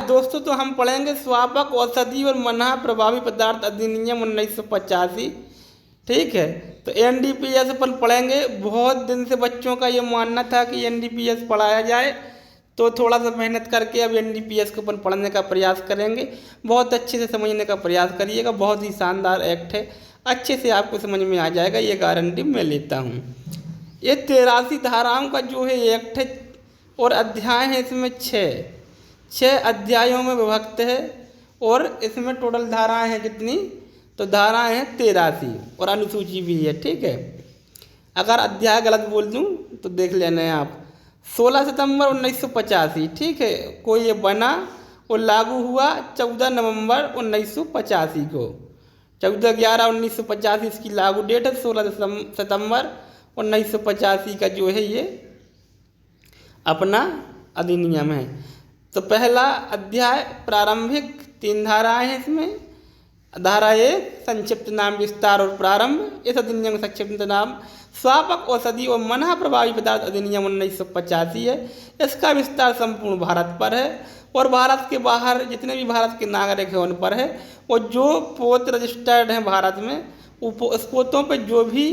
दोस्तों तो हम पढ़ेंगे स्वापक औषधि और मना प्रभावी पदार्थ अधिनियम 1985। ठीक है, तो एनडीपीएस अपन पढ़ेंगे। बहुत दिन से बच्चों का ये मानना था कि एनडीपीएस पढ़ाया जाए, तो थोड़ा सा मेहनत करके अब एनडीपीएस को अपन पढ़ने का प्रयास करेंगे। बहुत अच्छे से समझने का प्रयास करिएगा, बहुत ही शानदार एक्ट है, अच्छे से आपको समझ में आ जाएगा, ये गारंटी मैं लेता हूँ। ये 83 धाराओं का जो है एक्ट है और अध्याय है इसमें 6 अध्यायों में विभक्त है और इसमें टोटल धाराएं हैं कितनी, तो धाराएं हैं 83 और अनुसूची भी है। ठीक है, अगर अध्याय गलत बोल दूं तो देख लेना है आप। 16 सितंबर 1985, ठीक है, को ये बना और लागू हुआ 14 नवंबर 1985 को। 14/11/1985 इसकी लागू डेट है। 16 सितंबर 1985 का जो है ये अपना अधिनियम है। तो पहला अध्याय प्रारंभिक 3 धाराएं हैं इसमें। धारा 1 संक्षिप्त नाम विस्तार और प्रारंभ। इस अधिनियम का संक्षिप्त नाम स्वापक औषधि और मना प्रभावी पदार्थ अधिनियम 1985 है। इसका विस्तार संपूर्ण भारत पर है और भारत के बाहर जितने भी भारत के नागरिक हैं उन पर है। और जो पोत रजिस्टर्ड हैं भारत में, उस पोतों पर जो भी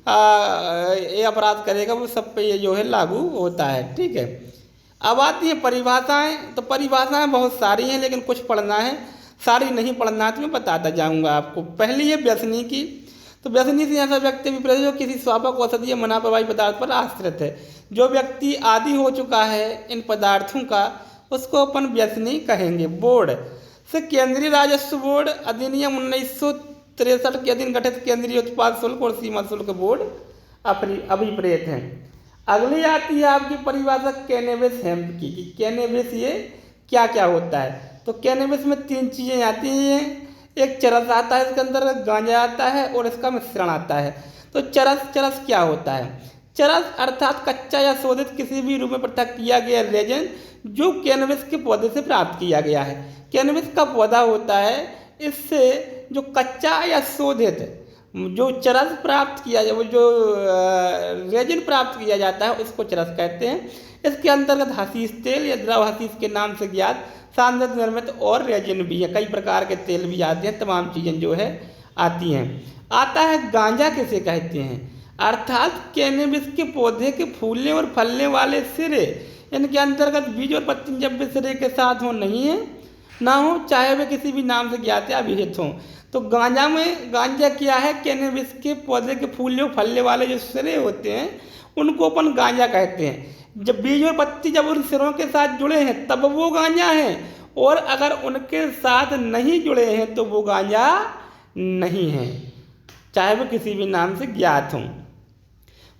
ये अपराध करेगा वो सब पे ये जो है लागू होता है। ठीक है, अब आती है परिभाषाएं। तो परिभाषाएं बहुत सारी हैं, लेकिन कुछ पढ़ना है, सारी नहीं पढ़ना है, तो मैं बताता जाऊंगा आपको। पहली है व्यसनी की। तो व्यसनी से ऐसा व्यक्ति विपरीत जो किसी स्वापक औषधि या मना प्रभावी पदार्थ पर आश्रित है। जो व्यक्ति आदि हो चुका है इन पदार्थों का, उसको अपन व्यसनी कहेंगे। बोर्ड से केंद्रीय राजस्व बोर्ड अधिनियम 1963 के अधीन गठित केंद्रीय उत्पाद शुल्क और सीमा शुल्क बोर्ड अभिप्रेत हैं। अगली आती है आपकी परिभाषा कैनेबिस हेम्प की। कैनेबिस ये क्या क्या होता है, तो कैनेबिस में 3 चीज़ें आती हैं। एक चरस आता है, इसके अंदर गांजा आता है और इसका मिश्रण आता है। तो चरस क्या होता है? चरस अर्थात कच्चा या शोधित किसी भी रूप में पृथक किया गया रेजन जो कैनबिस के पौधे से प्राप्त किया गया है। कैनबिस का पौधा होता है, इससे जो कच्चा या शोधित जो चरस प्राप्त किया जाए, वो जो रेजिन प्राप्त किया जाता है उसको चरस कहते हैं। इसके अंतर्गत हशीश तेल या द्रव हशीश के नाम से ज्ञात सांद्र निर्मित और रेजिन भी है, कई प्रकार के तेल भी आते हैं, तमाम चीज़ें जो है आती हैं। आता है गांजा किसे कहते हैं, अर्थात कैनबिस के पौधे के फूलने और फलने वाले सिरे, इनके अंतर्गत बीज और पत्ती जब भी सिरे के साथ हो नहीं है ना हो, चाहे वे किसी भी नाम से ज्ञात या विहित हों। तो गांजा क्या है, कैनबिस के पौधे के फूलने और फलने वाले जो सिरे होते हैं उनको अपन गांजा कहते हैं। जब बीज और पत्ती जब उन सिरों के साथ जुड़े हैं तब वो गांजा है, और अगर उनके साथ नहीं जुड़े हैं तो वो गांजा नहीं है, चाहे वो किसी भी नाम से ज्ञात हों।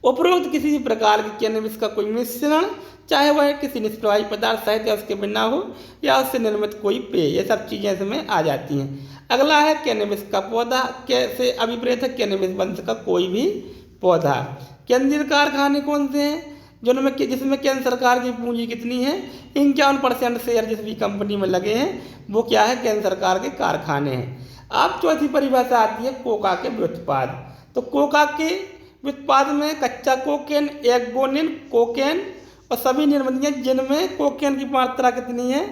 उपरोक्त किसी भी प्रकार की कैनबिस का कोई मिश्रण, चाहे वह किसी निष्प्रभावी पदार्थ सहित या उसके बिना हो या उससे निर्मित कोई पेय, ये सब चीज़ें इसमें आ जाती हैं। अगला है कैनबिस का पौधा कैसे अभिप्रेत है, कैनबिस वंश का कोई भी पौधा। केंद्रीय कारखाने कौन से हैं, जिसमें केंद्र सरकार की पूंजी कितनी है, 51% शेयर जिस भी कंपनी में लगे हैं वो क्या है, केंद्र सरकार के कारखाने हैं। अब चौथी परिभाषा आती है कोका के व्युत्पाद। तो कोका के व्युत्पाद में कच्चा कोकेन, एक गोनिन कोकेन और सभी निर्मितियाँ जिनमें कोकेन की मात्रा कितनी है,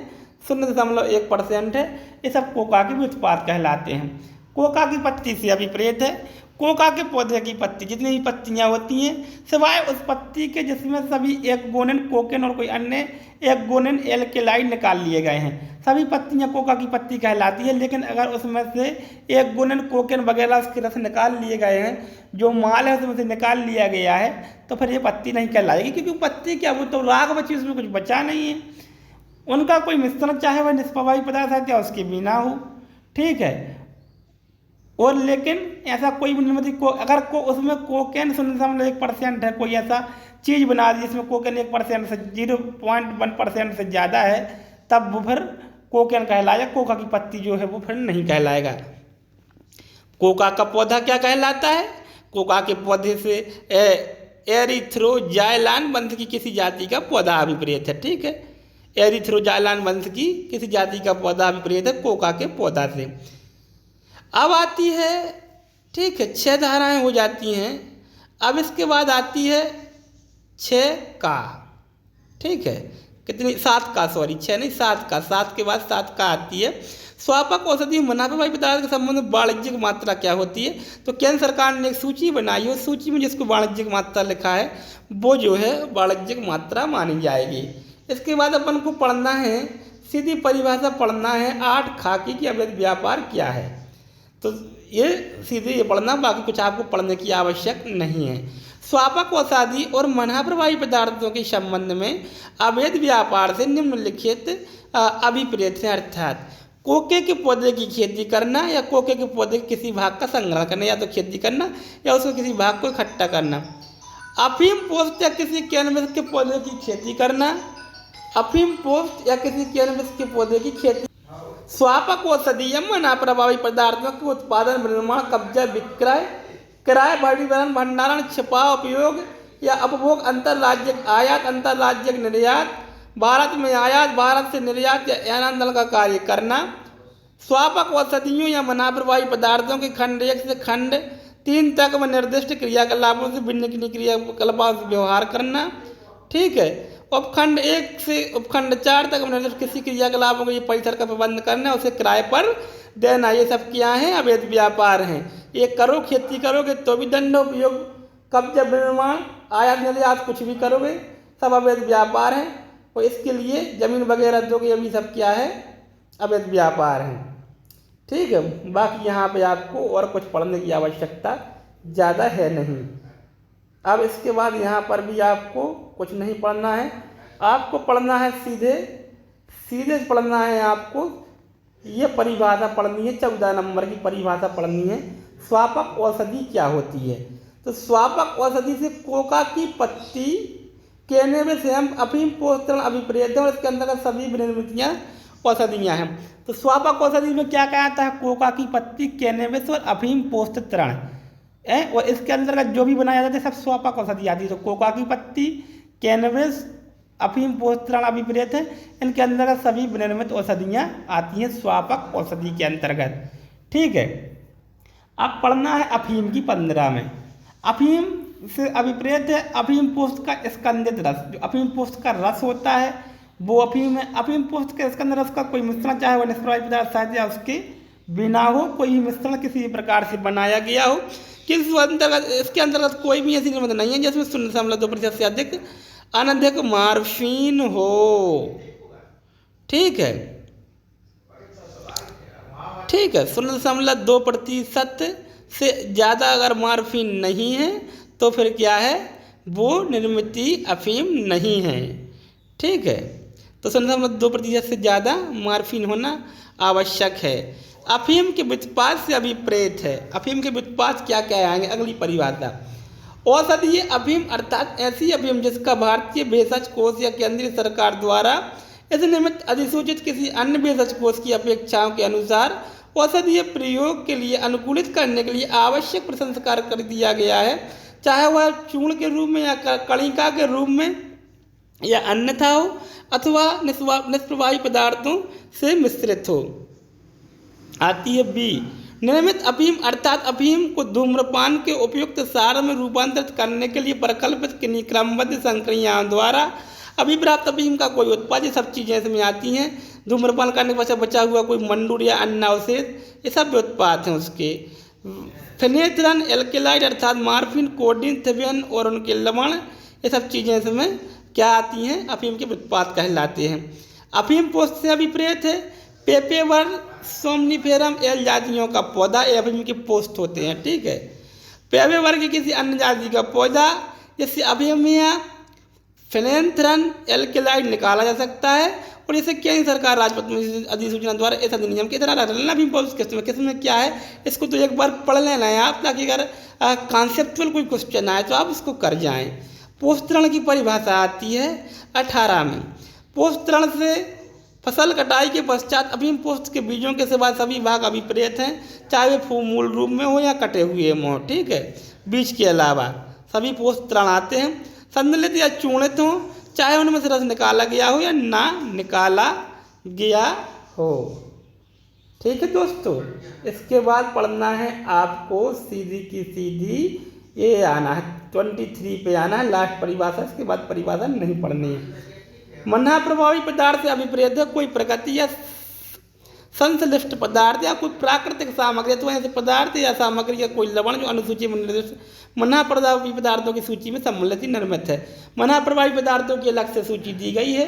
0.1% है, ये सब कोका के व्युत्पाद कहलाते हैं। कोका की पत्ती से अभिप्रेत है। कोका के पौधे की पत्ती, जितनी भी पत्तियाँ होती हैं सिवाय उस पत्ती के जिसमें सभी एक गोनिन कोकेन और कोई अन्य एक गोनिन एल्केलाइड निकाल लिए गए हैं, सभी पत्तियाँ कोका की पत्ती कहलाती है। लेकिन अगर उसमें से एक गोनिन कोकेन वगैरह उसके रस निकाल लिए गए हैं, जो माल है उसमें से निकाल लिया गया है, तो फिर ये पत्ती नहीं कहलाएगी, क्योंकि पत्ती क्या, वो तो राख बची, उसमें कुछ बचा नहीं है। उनका कोई मिश्रण, चाहे वह निष्प्रभावी पदार्थ है क्या उसके बिना हो, ठीक है। और लेकिन ऐसा कोई निर्मित अगर उसमें कोकेन 0.1% है, कोई ऐसा चीज़ बना दी जिसमें कोकेन 1% से 0.1% से ज़्यादा है, तब वो फिर कोकेन कहलाएगा, कोका की पत्ती जो है वो फिर नहीं कहलाएगा। कोका का पौधा क्या कहलाता है, कोका के पौधे से एरिथ्रोजाइलान वंश की किसी जाति का पौधा अभिप्रेत है। ठीक है, एरिथ्रोजाइलान वंश की किसी जाति का पौधा अभिप्रेत है कोका के पौधा से। अब आती है, ठीक है, 6 धाराएं हो जाती हैं। अब इसके बाद आती है 6 का, ठीक है, कितनी, 7 का, सॉरी 6 नहीं 7 का, 7 के बाद 7 का आती है। स्वापक औषधि मुनाफेबाजी पदार्थ के संबंध में वाणिज्यिक मात्रा क्या होती है? तो केंद्र सरकार ने एक सूची बनाई है, उस सूची में जिसको वाणिज्यिक मात्रा लिखा है वो जो है वाणिज्यिक मात्रा मानी जाएगी। इसके बाद अपन को पढ़ना है, सीधी परिभाषा पढ़ना है 8 खाकी की अवैध व्यापार क्या है। तो ये सीधे ये पढ़ना, बाकी कुछ आपको पढ़ने की आवश्यक नहीं है। स्वापक औषधि और मुनाफेबाजी पदार्थों के संबंध में अवैध व्यापार से निम्नलिखित अभिप्रेत हैं, अर्थात कोके के पौधे की खेती करना या कोके के पौधे के किसी भाग का संग्रह करना, या तो खेती करना या उसको किसी भाग को इकट्ठा करना। अफीम पोस्त या किसी कैनबिस के पौधे की खेती करना, अफीम पोस्त या किसी कैनबिस के पौधे की खेती। स्वापक औषधि या मुनाफेबाजी पदार्थों के उत्पादन, निर्माण, कब्जा, विक्रय, किराए, भंडारण, छिपाव, उपयोग या उपभोग, अंतरराज्यिक आयात, अंतरराज्यिक निर्यात, भारत में आयात, भारत से निर्यात या आनंदन का कार्य करना। स्वापक औषधियों या मुनाफेबाजी पदार्थों के खंड 1 से खंड 3 तक में निर्दिष्ट क्रियाकलापों से भिन्न क्रियाकलापों से व्यवहार करना, ठीक है। उपखंड 1 से उपखंड 4 तक में निर्दिष्ट किसी क्रियाकलापों के परिसर का प्रबंध करना, उसे किराए पर देना। ये सब क्या है? अवैध व्यापार हैं। ये करो, खेती करोगे तो भी दंड, उपयोग, कब्जा, निर्माण, आयात निर्यात कुछ भी करोगे सब अवैध व्यापार हैं। और इसके लिए जमीन वगैरह दोगे, ये भी सब क्या है? अवैध व्यापार हैं, ठीक है। बाकी यहाँ पे आपको और कुछ पढ़ने की आवश्यकता ज़्यादा है नहीं। अब इसके बाद यहाँ पर भी आपको कुछ नहीं पढ़ना है, आपको पढ़ना है सीधे पढ़ना है आपको। ये परिभाषा पढ़नी है, 14 नंबर की परिभाषा पढ़नी है। स्वापक औषधि क्या होती है? तो स्वापक औषधि से कोका की पत्ती, कैनबिस, हेम्प, अफीम, पोस्तरण अभिप्रेत है और इसके अंतर्गत सभी निर्मितियाँ औषधियाँ हैं। तो स्वापक औषधि में क्या क्या आता है? कोका की पत्ती, कैनबिस और अफीम, पोस्तरण है, और इसके अंतर्गत जो भी बनाया जाता है सब स्वापक औषधि आती है। तो कोका की पत्ती, कैनबिस, अफीम, पोस्तरण अभिप्रेत है, इनके अंतर्गत सभी निर्मित औषधियाँ आती हैं स्वापक औषधि के अंतर्गत, ठीक है। अब पढ़ना है अफीम की 15 में। अफीम से अभिप्रेत है अफीम पोस्त का स्कंदित रस। जो अफीम पोस्त का रस होता है वो अफीम है। अफीम पोस्त के स्कंद रस का कोई मिश्रण, चाहे वह निष्प्रभावी पदार्थ शायद या उसके बिना हो, कोई मिश्रण किसी प्रकार से बनाया गया हो, किस अंतर्गत, इसके अंतर्गत कोई भी ऐसी निर्मित नहीं है जिसमें 0.2% से अधिक अनधिक मार्फिन हो, ठीक है, ठीक है। 0.2% से ज़्यादा अगर मार्फिन नहीं है तो फिर क्या है? वो निर्मित अफीम नहीं है, ठीक है। तो 0.2% से ज़्यादा मार्फिन होना आवश्यक है। अफीम के व्युत्पाद से अभिप्रेत है। अफीम के व्युत्पाद क्या क्या आएंगे? अगली परिभाषा, औषधीय अफीम अर्थात ऐसी अफीम जिसका भारतीय भेषज कोष या केंद्रीय सरकार द्वारा इस निमित्त अधिसूचित किसी अन्य भेषज कोष की अपेक्षाओं के अनुसार औषधीय प्रयोग के लिए अनुकूलित करने के लिए आवश्यक प्रसंस्कार कर दिया गया है, चाहे वह चूर्ण के रूप में या कणिका के रूप में या अन्यथा हो, अथवा निष्प्रभावी पदार्थों से मिश्रित हो। आती है बी, निर्मित अफीम अर्थात अफीम को धूम्रपान के उपयुक्त सार में रूपांतरित करने के लिए प्रकल्पित किन्हीं क्रमबद्ध संक्रियाओं द्वारा अभिप्राप्त अफीम का कोई उत्पाद। ये सब चीज़ें इसमें आती हैं। धूम्रपान करने के पश्चात बचा हुआ कोई मंडूर या अन्य अवशेष, ये सब उत्पाद हैं उसके। फेनेथ्रन, एल्केलाइड अर्थात मार्फिन, कोडीन, थिबियन और उनके लवण, ये सब चीज़ें इसमें क्या आती हैं? अफीम के उत्पाद कहलाते हैं। अफीम पोस्त से अभिप्रेत है पेपेवर सोमनिफेरम एल जातियों का पौधा, ये अफीम के पोस्त होते हैं, ठीक है। पेपेवर की किसी अन्य जाति का पौधा जिससे अफीम या फेनेथ्रन एल्केलाइड निकाला जा सकता है, और इसे केंद्र सरकार राजपत्र अधिसूचना द्वारा इस अधिनियम के तहत अफीम पोस्त किस्म क्या है, इसको तो एक बार पढ़ लेना है आप, ताकि अगर कॉन्सेप्चुअल कोई क्वेश्चन आए तो आप उसको कर जाएं। पोस्तरण की परिभाषा आती है 18 में। पोस्तरण से फसल कटाई के पश्चात अफीम पोस्त के बीजों के सिवा सभी भाग अभिप्रेत हैं, चाहे वे मूल रूप में हो या कटे हुए हों, ठीक है। बीज के अलावा सभी पोस्तरण आते हैं, संदलित या चूर्णित हों, चाहे उनमें से रस निकाला गया हो या ना निकाला गया हो, ठीक है दोस्तों। इसके बाद पढ़ना है आपको सीधी की सीधी, ये आना है 23 पे आना है लास्ट परिभाषा, इसके बाद परिभाषा नहीं पढ़नी है। मना प्रभावी पदार्थ से अभिप्रेत है कोई प्रकृति या संश्लिष्ट पदार्थ या कोई प्राकृतिक सामग्री, तो ऐसे पदार्थ या सामग्री या कोई लवण जो अनुसूची में निर्दिष्ट मना प्रभावी पदार्थों की सूची में सम्मिलित ही निर्मित है। मना प्रभावी पदार्थों की अलग से सूची दी गई है,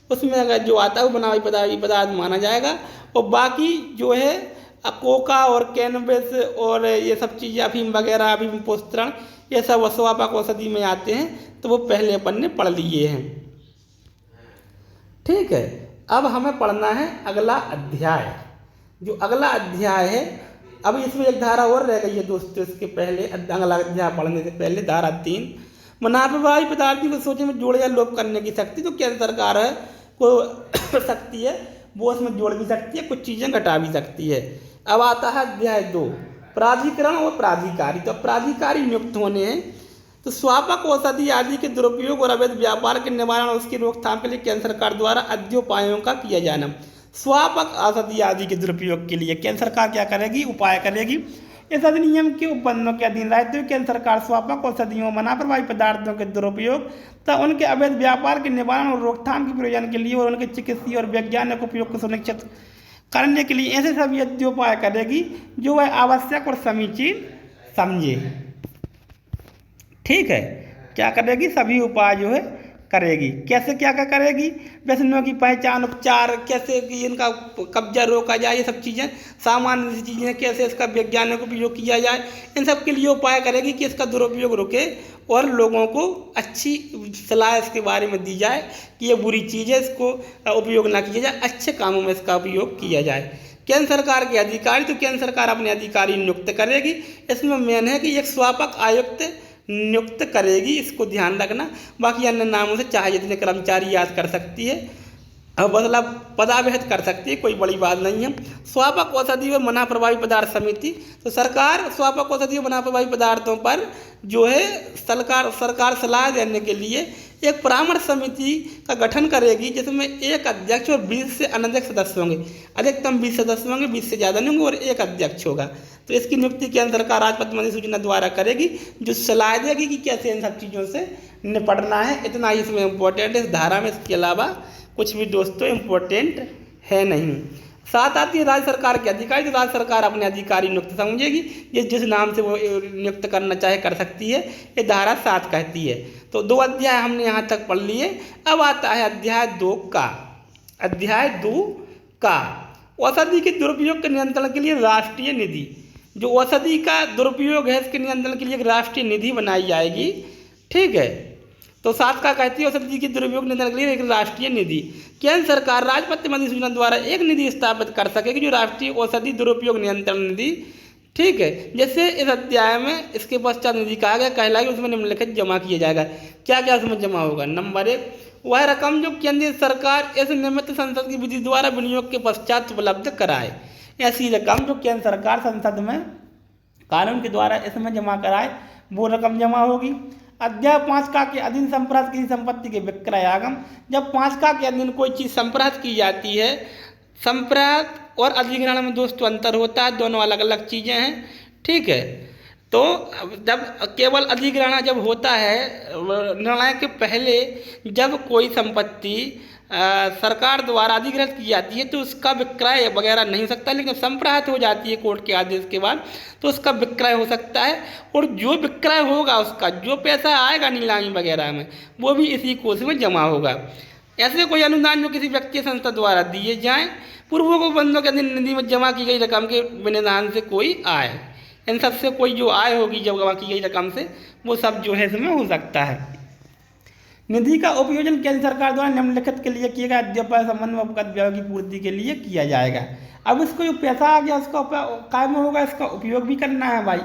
उसमें अगर जो आता है वो प्रभावी पदार्थ माना जाएगा, और बाकी जो है कोका और कैनबिस और ये सब चीज़ें अफीम वगैरह, अफीम पुस्तरण, ये सब स्वापक औषधि में आते हैं, तो वो पहले अपन ने पढ़ लिए हैं। ठीक है, अब हमें पढ़ना है अगला अध्याय। जो अगला अध्याय है, अब इसमें एक धारा और रह गई है दोस्तों, इसके पहले अगला अध्याय पढ़ने से पहले धारा 3, मना प्रभावी पदार्थों को सोचे में जोड़े या लोप करने की शक्ति तो केंद्र सरकार है को शक्ति है, वो उसमें जोड़ भी सकती है, कुछ चीज़ें घटा भी सकती है। अब आता है अध्याय 2, प्राधिकरण और प्राधिकारी। तो प्राधिकारी नियुक्त होने हैं, तो स्वापक औषधि आदि के दुरुपयोग और अवैध व्यापार के निवारण और उसकी रोकथाम के लिए केंद्र सरकार द्वारा अद्योपायों का किया जाना। स्वापक औषधि आदि के दुरुपयोग के लिए केंद्र सरकार क्या करेगी, उपाय करेगी। इस अधिनियम के उपबंधों के अधीन रहते हुए केंद्र सरकार स्वापक औषधियों, मना प्रभावी पदार्थों के दुरुपयोग तथा उनके अवैध व्यापार के निवारण और रोकथाम के प्रयोजन के लिए और उनके चिकित्सीय और वैज्ञानिक उपयोग को सुनिश्चित करने के लिए ऐसे सभी अद्योपाय करेगी जो वह आवश्यक और समीचीन समझे। ठीक है, क्या करेगी, सभी उपाय जो है करेगी। कैसे क्या क्या करेगी, व्यसनों की पहचान, उपचार, कैसे कि इनका कब्जा रोका जाए, ये सब चीज़ें सामान्य चीज़ें, कैसे इसका वैज्ञानिक उपयोग किया जाए, इन सब के लिए उपाय करेगी कि इसका दुरुपयोग रुके और लोगों को अच्छी सलाह इसके बारे में दी जाए कि ये बुरी चीज़ है, इसको उपयोग ना किया जाए, अच्छे कामों में इसका उपयोग किया जाए। केंद्र सरकार के अधिकारी, तो केंद्र सरकार अपने अधिकारी नियुक्त करेगी। इसमें मेन है कि एक स्वापक आयुक्त नियुक्त करेगी, इसको ध्यान रखना। बाकी अन्य नामों से चाहे जितने कर्मचारी याद कर सकती है, अब मतलब पदावहत कर सकती है, कोई बड़ी बात नहीं है। स्वापक औषधि और मना प्रभावी पदार्थ समिति, तो सरकार स्वापक औषधि और मना प्रभावी पदार्थों पर जो है सरकार सलाह देने के लिए एक परामर्श समिति का गठन करेगी, जिसमें एक अध्यक्ष और 20 से अनध्यक्ष सदस्य होंगे। अधिकतम 20 सदस्य होंगे, 20 से ज़्यादा नहीं होंगे, और एक अध्यक्ष होगा। तो इसकी नियुक्ति केंद्र सरकार राजपत्र में अधिसूचना द्वारा करेगी, जो सलाह देगी कि कैसे इन सब चीज़ों से निपटना है। इतना ही इसमें इम्पोर्टेंट है इस धारा में, इसके अलावा कुछ भी दोस्तों इम्पोर्टेंट है नहीं। साथ आती है राज्य सरकार के अधिकारी, तो राज्य सरकार अपने अधिकारी नियुक्त समझेगी, ये जिस नाम से वो नियुक्त करना चाहे कर सकती है, ये धारा 7 कहती है। तो 2 अध्याय हमने यहाँ तक पढ़ लिए। अब आता है अध्याय 2 का। अध्याय 2 का औषधि के दुरुपयोग के नियंत्रण के लिए राष्ट्रीय निधि। जो औषधि का दुरुपयोग है, इसके नियंत्रण के लिए एक राष्ट्रीय निधि बनाई जाएगी। ठीक है, तो 7 का कहती है औषधि के दुरुपयोग नियंत्रण के लिए एक राष्ट्रीय निधि। केंद्र सरकार राजपत्र में अधिसूचना द्वारा एक निधि स्थापित कर सकेगी, जो राष्ट्रीय औषधि दुरुपयोग नियंत्रण निधि। ठीक है, जैसे इस अध्याय में इसके पश्चात निधि कहा गया कहलाएगी, उसमें निम्नलिखित जमा किया जाएगा। क्या क्या उसमें जमा होगा। नंबर 1, वह रकम जो केंद्रीय सरकार इस निमित्त संसद की विधि द्वारा विनियोग के पश्चात उपलब्ध कराए। ऐसी रकम जो केंद्र सरकार संसद में कानून के द्वारा इसमें जमा कराए, वो रकम जमा होगी। अध्याय 5 का के अधीन संप्राप्त की संपत्ति के विक्रय आगम। जब 5 का के अधीन कोई चीज़ संप्राप्त की जाती है, संप्राप्त और अधिग्रहण में दोस्तों अंतर होता है, दोनों अलग अलग चीज़ें हैं। ठीक है, तो जब केवल अधिग्रहण जब होता है, निर्णय के पहले जब कोई संपत्ति सरकार द्वारा अधिग्रहित की जाती है, तो उसका विक्रय वगैरह नहीं हो सकता, लेकिन संप्राप्त हो जाती है कोर्ट के आदेश के बाद, तो उसका विक्रय हो सकता है। और जो विक्रय होगा, उसका जो पैसा आएगा नीलामी वगैरह में, वो भी इसी कोष में जमा होगा। ऐसे कोई अनुदान जो किसी व्यक्ति संस्था द्वारा दिए जाएं, पूर्वों को बंदों के अधीन निधि में जमा की गई रकम के विनिधान से कोई आय, इन सबसे कोई जो आय होगी जब जमा की गई रकम से, वो सब जो है इसमें हो सकता है। निधि का उपयोजन केंद्र सरकार द्वारा निम्नलिखित के लिए किया गया अध्यापन संबंध में उपगत व्यय की पूर्ति के लिए किया जाएगा। अब इसको जो पैसा आ गया, उसका काय में होगा, इसका उपयोग भी करना है भाई।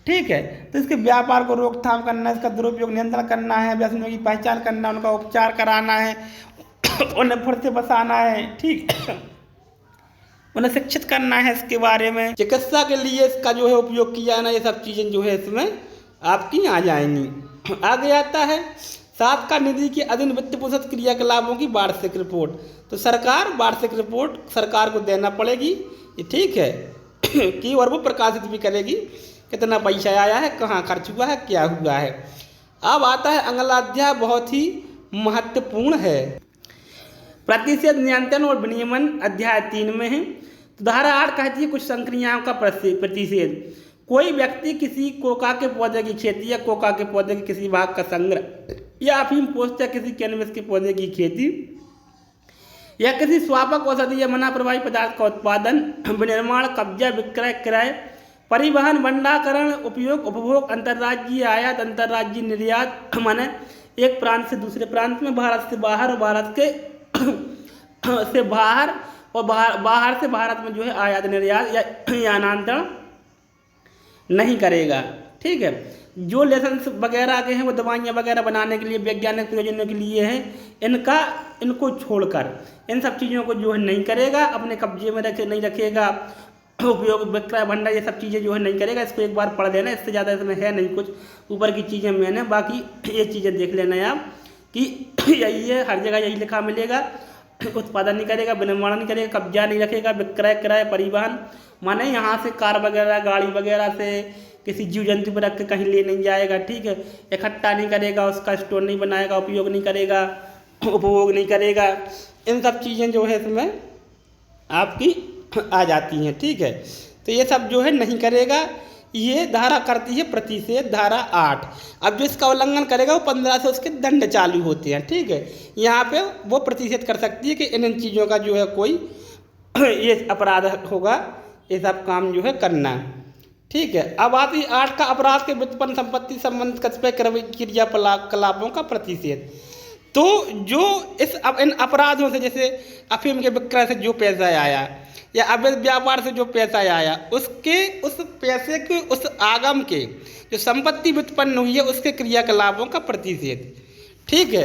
ठीक है, तो इसके व्यापार को रोकथाम करना है, इसका दुरुपयोग नियंत्रण करना है, व्यसनों की पहचान करना, उनका उपचार कराना है, उन्हें फिर से बसाना है। ठीक, उन्हें शिक्षित करना है इसके बारे में, चिकित्सा के लिए इसका जो है उपयोग किया जाना, ये सब चीज़ें जो है इसमें आपकी आ जाएंगी। आगे आता है 7 का निधि के अधीन वित्त पोषित क्रियाकलापों की वार्षिक रिपोर्ट। तो सरकार वार्षिक रिपोर्ट सरकार को देना पड़ेगी, ये ठीक है कि और वो प्रकाशित भी करेगी कितना पैसा आया है, कहाँ खर्च हुआ है, क्या हुआ है। अब आता है अगला अध्याय, बहुत ही महत्वपूर्ण है। प्रतिषेध नियंत्रण और विनियमन अध्याय 3 में है। तो धारा 8 कहती है कुछ संक्रियाओं का प्रतिषेध। कोई व्यक्ति किसी कोका के पौधे की खेती या कोका के पौधे के किसी भाग का संग्रह या अफीम पोस्त या किसी कैनबिस के पौधे की खेती या किसी स्वापक औषधि या मना प्रवाही पदार्थ का उत्पादन, विनिर्माण, कब्जा, विक्रय, क्रय, परिवहन, भंडारण, उपयोग, उपभोग, अंतर्राज्यीय आयात, अंतर्राज्यीय निर्यात, माने एक प्रांत से दूसरे प्रांत में, भारत से बाहर और भारत के से बाहर और बाहर से भारत में जो है आयात निर्यात या यानांतरण नहीं करेगा। ठीक है। जो लाइसेंस वगैरह के हैं वो दवाइयाँ वगैरह बनाने के लिए, वैज्ञानिक प्रयोजनों के लिए हैं, इनको छोड़कर इन सब चीज़ों को जो है नहीं करेगा, अपने कब्जे में नहीं रखेगा, उपयोग, विक्रय, भंडार ये सब चीज़ें जो है नहीं करेगा। इसको एक बार पढ़ लेना, इससे ज़्यादा इसमें है नहीं कुछ, ऊपर की चीज़ें मैंने, बाकी ये चीज़ें देख लेना है आप कि यही है, हर जगह यही लिखा मिलेगा। उत्पादन नहीं करेगा, विनिर्माण नहीं करेगा, कब्जा नहीं रखेगा, विक्रय, क्रय, परिवहन, माने यहाँ से कार वगैरह, गाड़ी वगैरह से किसी जीव जंतु पर रख के कहीं ले नहीं जाएगा। ठीक है। इकट्ठा नहीं करेगा, उसका स्टोर नहीं बनाएगा, उपयोग नहीं करेगा, उपभोग नहीं करेगा। इन सब चीज़ें जो है इसमें आपकी आ जाती हैं। ठीक है। तो ये सब जो है नहीं करेगा। ये धारा करती है प्रतिषेध, धारा 8। अब जो इसका उल्लंघन करेगा वो 15 से उसके दंड चालू होते हैं। ठीक है। यहाँ पे वो प्रतिषेध कर सकती है कि इन चीज़ों का जो है कोई ये अपराध होगा, ये सब काम जो है करना। ठीक है। अब आती 8 का अपराध के व्युत्पन्न संपत्ति संबंधित कतिपय क्रियाकलापों का प्रतिषेध। तो जो इन अपराधों से, जैसे अफीम के विक्रय से जो पैसा आया या अवैध व्यापार से जो पैसा आया, उस पैसे के उस आगम के जो संपत्ति व्युत्पन्न हुई है उसके क्रियाकलापों का प्रतिषेध। ठीक है।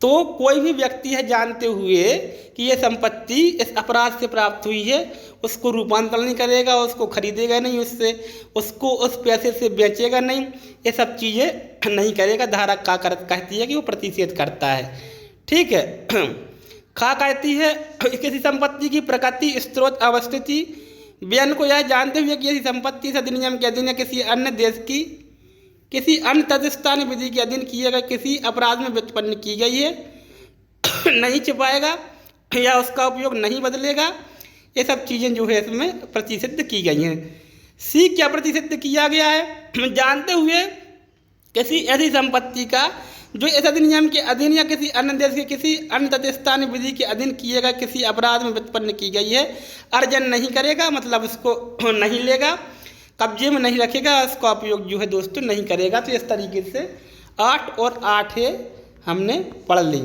तो कोई भी व्यक्ति है जानते हुए कि ये संपत्ति इस अपराध से प्राप्त हुई है, उसको रूपांतरण नहीं करेगा, उसको खरीदेगा नहीं, उसको उस पैसे से बेचेगा नहीं, ये सब चीज़ें नहीं करेगा। धारा का कहती है कि वो प्रतिषेध करता है। ठीक है। खा कहती है किसी संपत्ति की प्रकृति, स्रोत, अवस्थिति, व्यन को यह जानते हुए कि यदि संपत्ति इस अधिनियम के अधीन या किसी अन्य देश की किसी अन्य तदस्थानीय विधि के अधीन किए गए किसी अपराध में व्युत्पन्न की गई है, नहीं छिपाएगा या उसका उपयोग नहीं बदलेगा। ये सब चीज़ें जो है इसमें प्रतिषिद्ध की गई हैं। सी क्या प्रतिषिद्ध किया गया है? जानते हुए किसी ऐसी संपत्ति का जो इस अधिनियम के अधीन या किसी अन्य देश के किसी अन्य तदस्थानीय विधि के अधीन किए गए किसी अपराध में व्युत्पन्न की गई है, अर्जन नहीं करेगा, मतलब उसको नहीं लेगा, कब्जे में नहीं रखेगा, उसका उपयोग जो है दोस्तों नहीं करेगा। तो इस तरीके से 8 और 8 हमने पढ़ ली।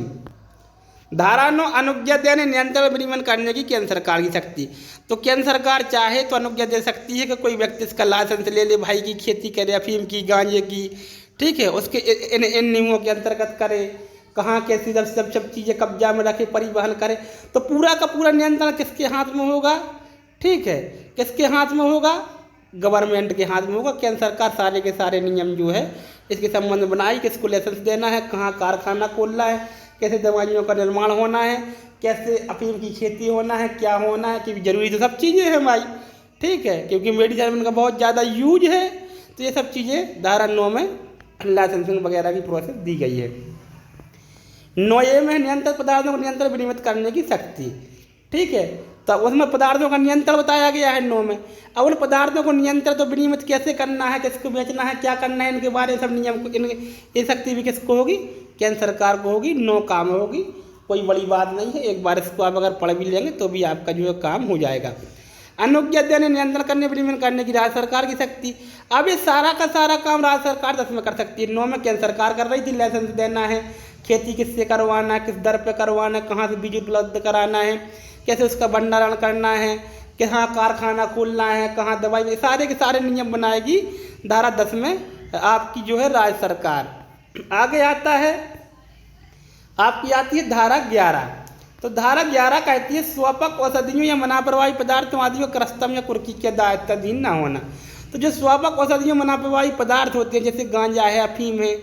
धारा 9 अनुज्ञा देने, नियंत्रण, विनियमन करने की केंद्र सरकार की शक्ति। तो केंद्र सरकार चाहे तो अनुज्ञा दे सकती है कि कोई व्यक्ति इसका लाइसेंस ले ले, भाई की खेती करे, अफीम की, गांजे की, ठीक है, उसके इन नियमों के अंतर्गत करे, कहाँ कैसी सब चीज़ें कब्जा में रखे, परिवहन करे। तो पूरा का पूरा नियंत्रण किसके हाथ में होगा? ठीक है, किसके हाथ में होगा? गवर्नमेंट के हाथ में होगा। केंद्र सरकार सारे के सारे नियम जो है इसके संबंध में बनाई, किसको लाइसेंस देना है, कहाँ कारखाना खोलना है, कैसे दवाइयों का निर्माण होना है, कैसे अफीम की खेती होना है, क्या होना है, क्योंकि जरूरी तो सब चीज़ें हैं भाई। ठीक है, क्योंकि मेडिसिन का बहुत ज़्यादा यूज है। तो ये सब चीज़ें धारा 9 में लाइसेंसिंग वगैरह की प्रोसेस दी गई है। 9A में नियंत्रित पदार्थों को नियंत्रण विनियमित करने की शक्ति। ठीक है, तो उसमें पदार्थों का नियंत्रण बताया गया है 9 में। अब उन पदार्थों को नियंत्रित तो विनियमित कैसे करना है, किसको बेचना है, क्या करना है, इनके बारे में सब नियम को, ये शक्ति भी किसको होगी? केंद्र सरकार को होगी। 9 काम होगी, कोई बड़ी बात नहीं है। एक बार इसको आप अगर पढ़ भी लेंगे तो भी आपका जो है काम हो जाएगा। अनुज्ञा देने, नियंत्रण करने, विनियमन करने की राज्य सरकार की शक्ति। अब ये सारा का सारा काम राज्य सरकार 10 में कर सकती है। 9 में केंद्र सरकार कर रही थी, लाइसेंस देना है, खेती किससे करवाना है, किस दर पे करवाना है, कहाँ से बीज उपलब्ध कराना है, कैसे उसका भंडारण करना है, कहाँ कारखाना खोलना है, कहाँ दवाई, सारे के सारे नियम बनाएगी धारा 10 में आपकी जो है राज्य सरकार। आगे आता है आपकी आती है धारा 11। तो धारा 11 कहती है स्वापक औषधियों या मनाप्रवाही पदार्थों आदि को क्रस्तम या कुर्की के दायित्वाधीन न होना। तो जो स्वापक औषधियों मनाप्रवाही पदार्थ होते हैं, जैसे गांजा है, अफीम है,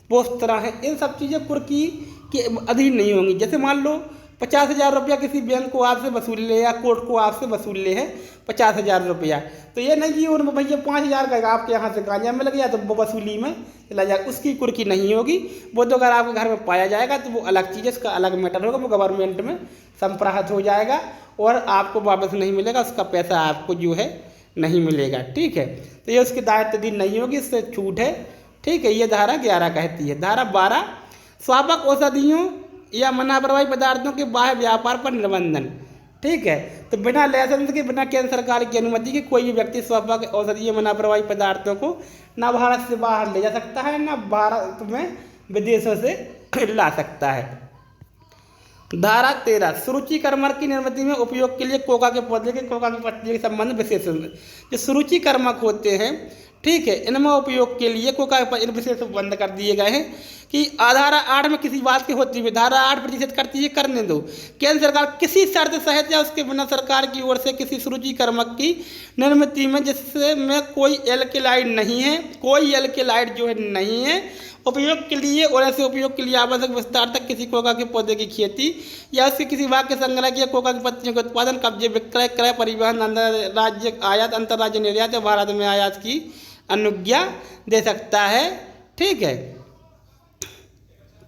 पोस्तरा है, इन सब चीज़ें कुर्की के अधीन नहीं होंगी। जैसे मान लो 50,000 रुपया किसी बैंक को आपसे वसूल ले या कोर्ट को आपसे वसूल ले है 50,000 रुपया, तो ये नहीं कि उन भैया 5,000 का आपके यहाँ से गांजा मिल गया तो वो वसूली में चला जाए, उसकी कुर्की नहीं होगी। वो तो अगर आपके घर में पाया जाएगा तो वो अलग चीज़ है, उसका अलग मैटर होगा, वो गवर्नमेंट में संप्राप्त हो जाएगा और आपको वापस नहीं मिलेगा, उसका पैसा आपको जो है नहीं मिलेगा। ठीक है, तो ये उसकी दायित्वधीन नहीं होगी, इससे छूट है। ठीक है, ये धारा 11 कहती है। धारा 12 स्वापक औषधियों या मना प्रभावी पदार्थों के बाह्य व्यापार पर निर्बंधन। ठीक है, तो बिना लाइसेंस के, बिना केंद्र सरकार की अनुमति के कोई भी व्यक्ति स्वापक औषधीय मना प्रभावी पदार्थों को ना भारत से बाहर ले जा सकता है, ना भारत में विदेशों से ला सकता है। धारा 13 सुरुचिकर्मक की निर्मिति में उपयोग के लिए कोका के पौधे के कोका की पत्तियों के संबंध विशेष, जो सुरुचिकर्मक होते हैं, ठीक है, इनमें उपयोग के लिए कोका इन विशेष बंद कर दिए गए हैं कि धारा 8 में किसी बात की होती हुई धारा 8 प्रतिशत करती है, करने दो। केंद्र सरकार किसी शर्त सहित या उसके बिना सरकार की ओर से किसी सुरुचिकर्मक की निर्मिति में जिसमें कोई एल्केलाइड नहीं है, कोई एल्केलाइड जो है नहीं है, उपयोग के लिए और ऐसे उपयोग के लिए आवश्यक विस्तार तक किसी कोका के पौधे की खेती या उसके किसी भाग के संग्रह किया कोका की पत्तियों के उत्पादन, कब्जे, विक्रय, क्रय, परिवहन, अंतर्राज्य आयात, अंतर्राज्य निर्यात या भारत में आयात की अनुज्ञा दे सकता है। ठीक है,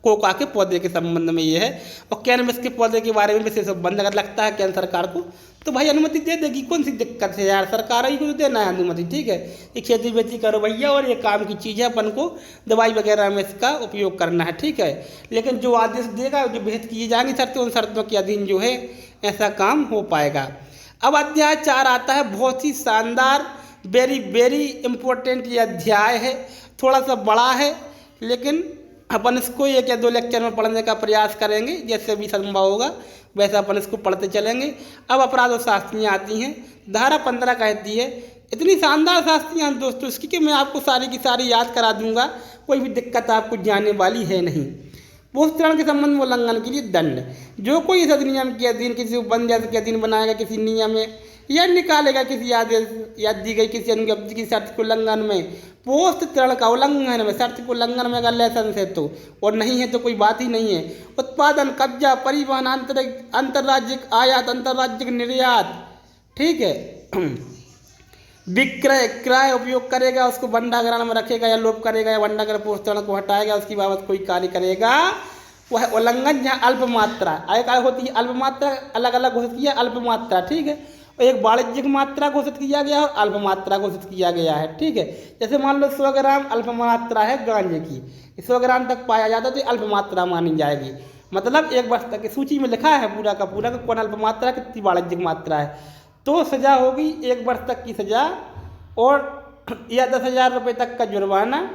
कोका के पौधे के संबंध में ये है। और कैनबिस के पौधे के बारे में विशेष बंद अगर लगता है केंद्र सरकार को तो भाई अनुमति दे देगी, कौन सी दिक्कत है यार, सरकार ही को देना है अनुमति। ठीक है, ये खेती बेची करो भैया और ये काम की चीज़ है, अपन को दवाई वगैरह में इसका उपयोग करना है। ठीक है, लेकिन जो आदेश देगा, जो विहित किए जाएंगी शर्तें, उन शर्तों के अधीन जो है ऐसा काम हो पाएगा। अब अध्याय 4 आता है, बहुत ही शानदार, वेरी वेरी इम्पोर्टेंट ये अध्याय है, थोड़ा सा बड़ा है लेकिन अपन इसको 1 या 2 लेक्चर में पढ़ने का प्रयास करेंगे, जैसे भी संभव होगा वैसे अपन इसको पढ़ते चलेंगे। अब अपराध और शास्तियाँ आती हैं। धारा 15 कहती है, इतनी शानदार शास्तियाँ हैं दोस्तों इसकी कि मैं आपको सारी की सारी याद करा दूंगा, कोई भी दिक्कत आपको जाने वाली है नहीं। पोषण के संबंध में उल्लंघन के लिए दंड, जो कोई इस अधिनियम के अधीन किसी उपबंध के अधीन बनाएगा, किसी नियम में या निकालेगा किसी आदेश या दी गई किसी अनुज्ञप्ति की शर्त के उल्लंघन में, पोस्ट तरण का उल्लंघन में, शर्त के उल्लंघन में अगर लाइसेंस है तो, और नहीं है तो कोई बात ही नहीं है, उत्पादन, कब्जा, परिवहन, अंतर्राज्यिक आयात, अंतर्राज्यिक निर्यात, ठीक है, विक्रय, क्रय, उपयोग करेगा, उसको भंडागार में रखेगा या लोप करेगा या भंडागार पोषण को हटाएगा, उसकी बाबत कोई कार्य करेगा, वह उल्लंघन जहाँ अल्प मात्रा एक होती है, अल्प मात्रा अलग अलग घोषित किया, अल्प मात्रा, ठीक है, और एक वाणिज्यिक मात्रा घोषित किया गया और अल्प मात्रा घोषित किया गया है। ठीक है, जैसे मान लो 100 ग्राम अल्प मात्रा है गांजे की, 100 ग्राम तक पाया जाता है तो अल्प मात्रा मानी जाएगी, मतलब 1 वर्ष तक की सूची में लिखा है पूरा का पूरा कौन अल्प मात्रा कितनी वाणिज्यिक मात्रा है, तो सजा होगी 1 वर्ष तक की सजा और या 10,000 रुपये तक का जुर्माना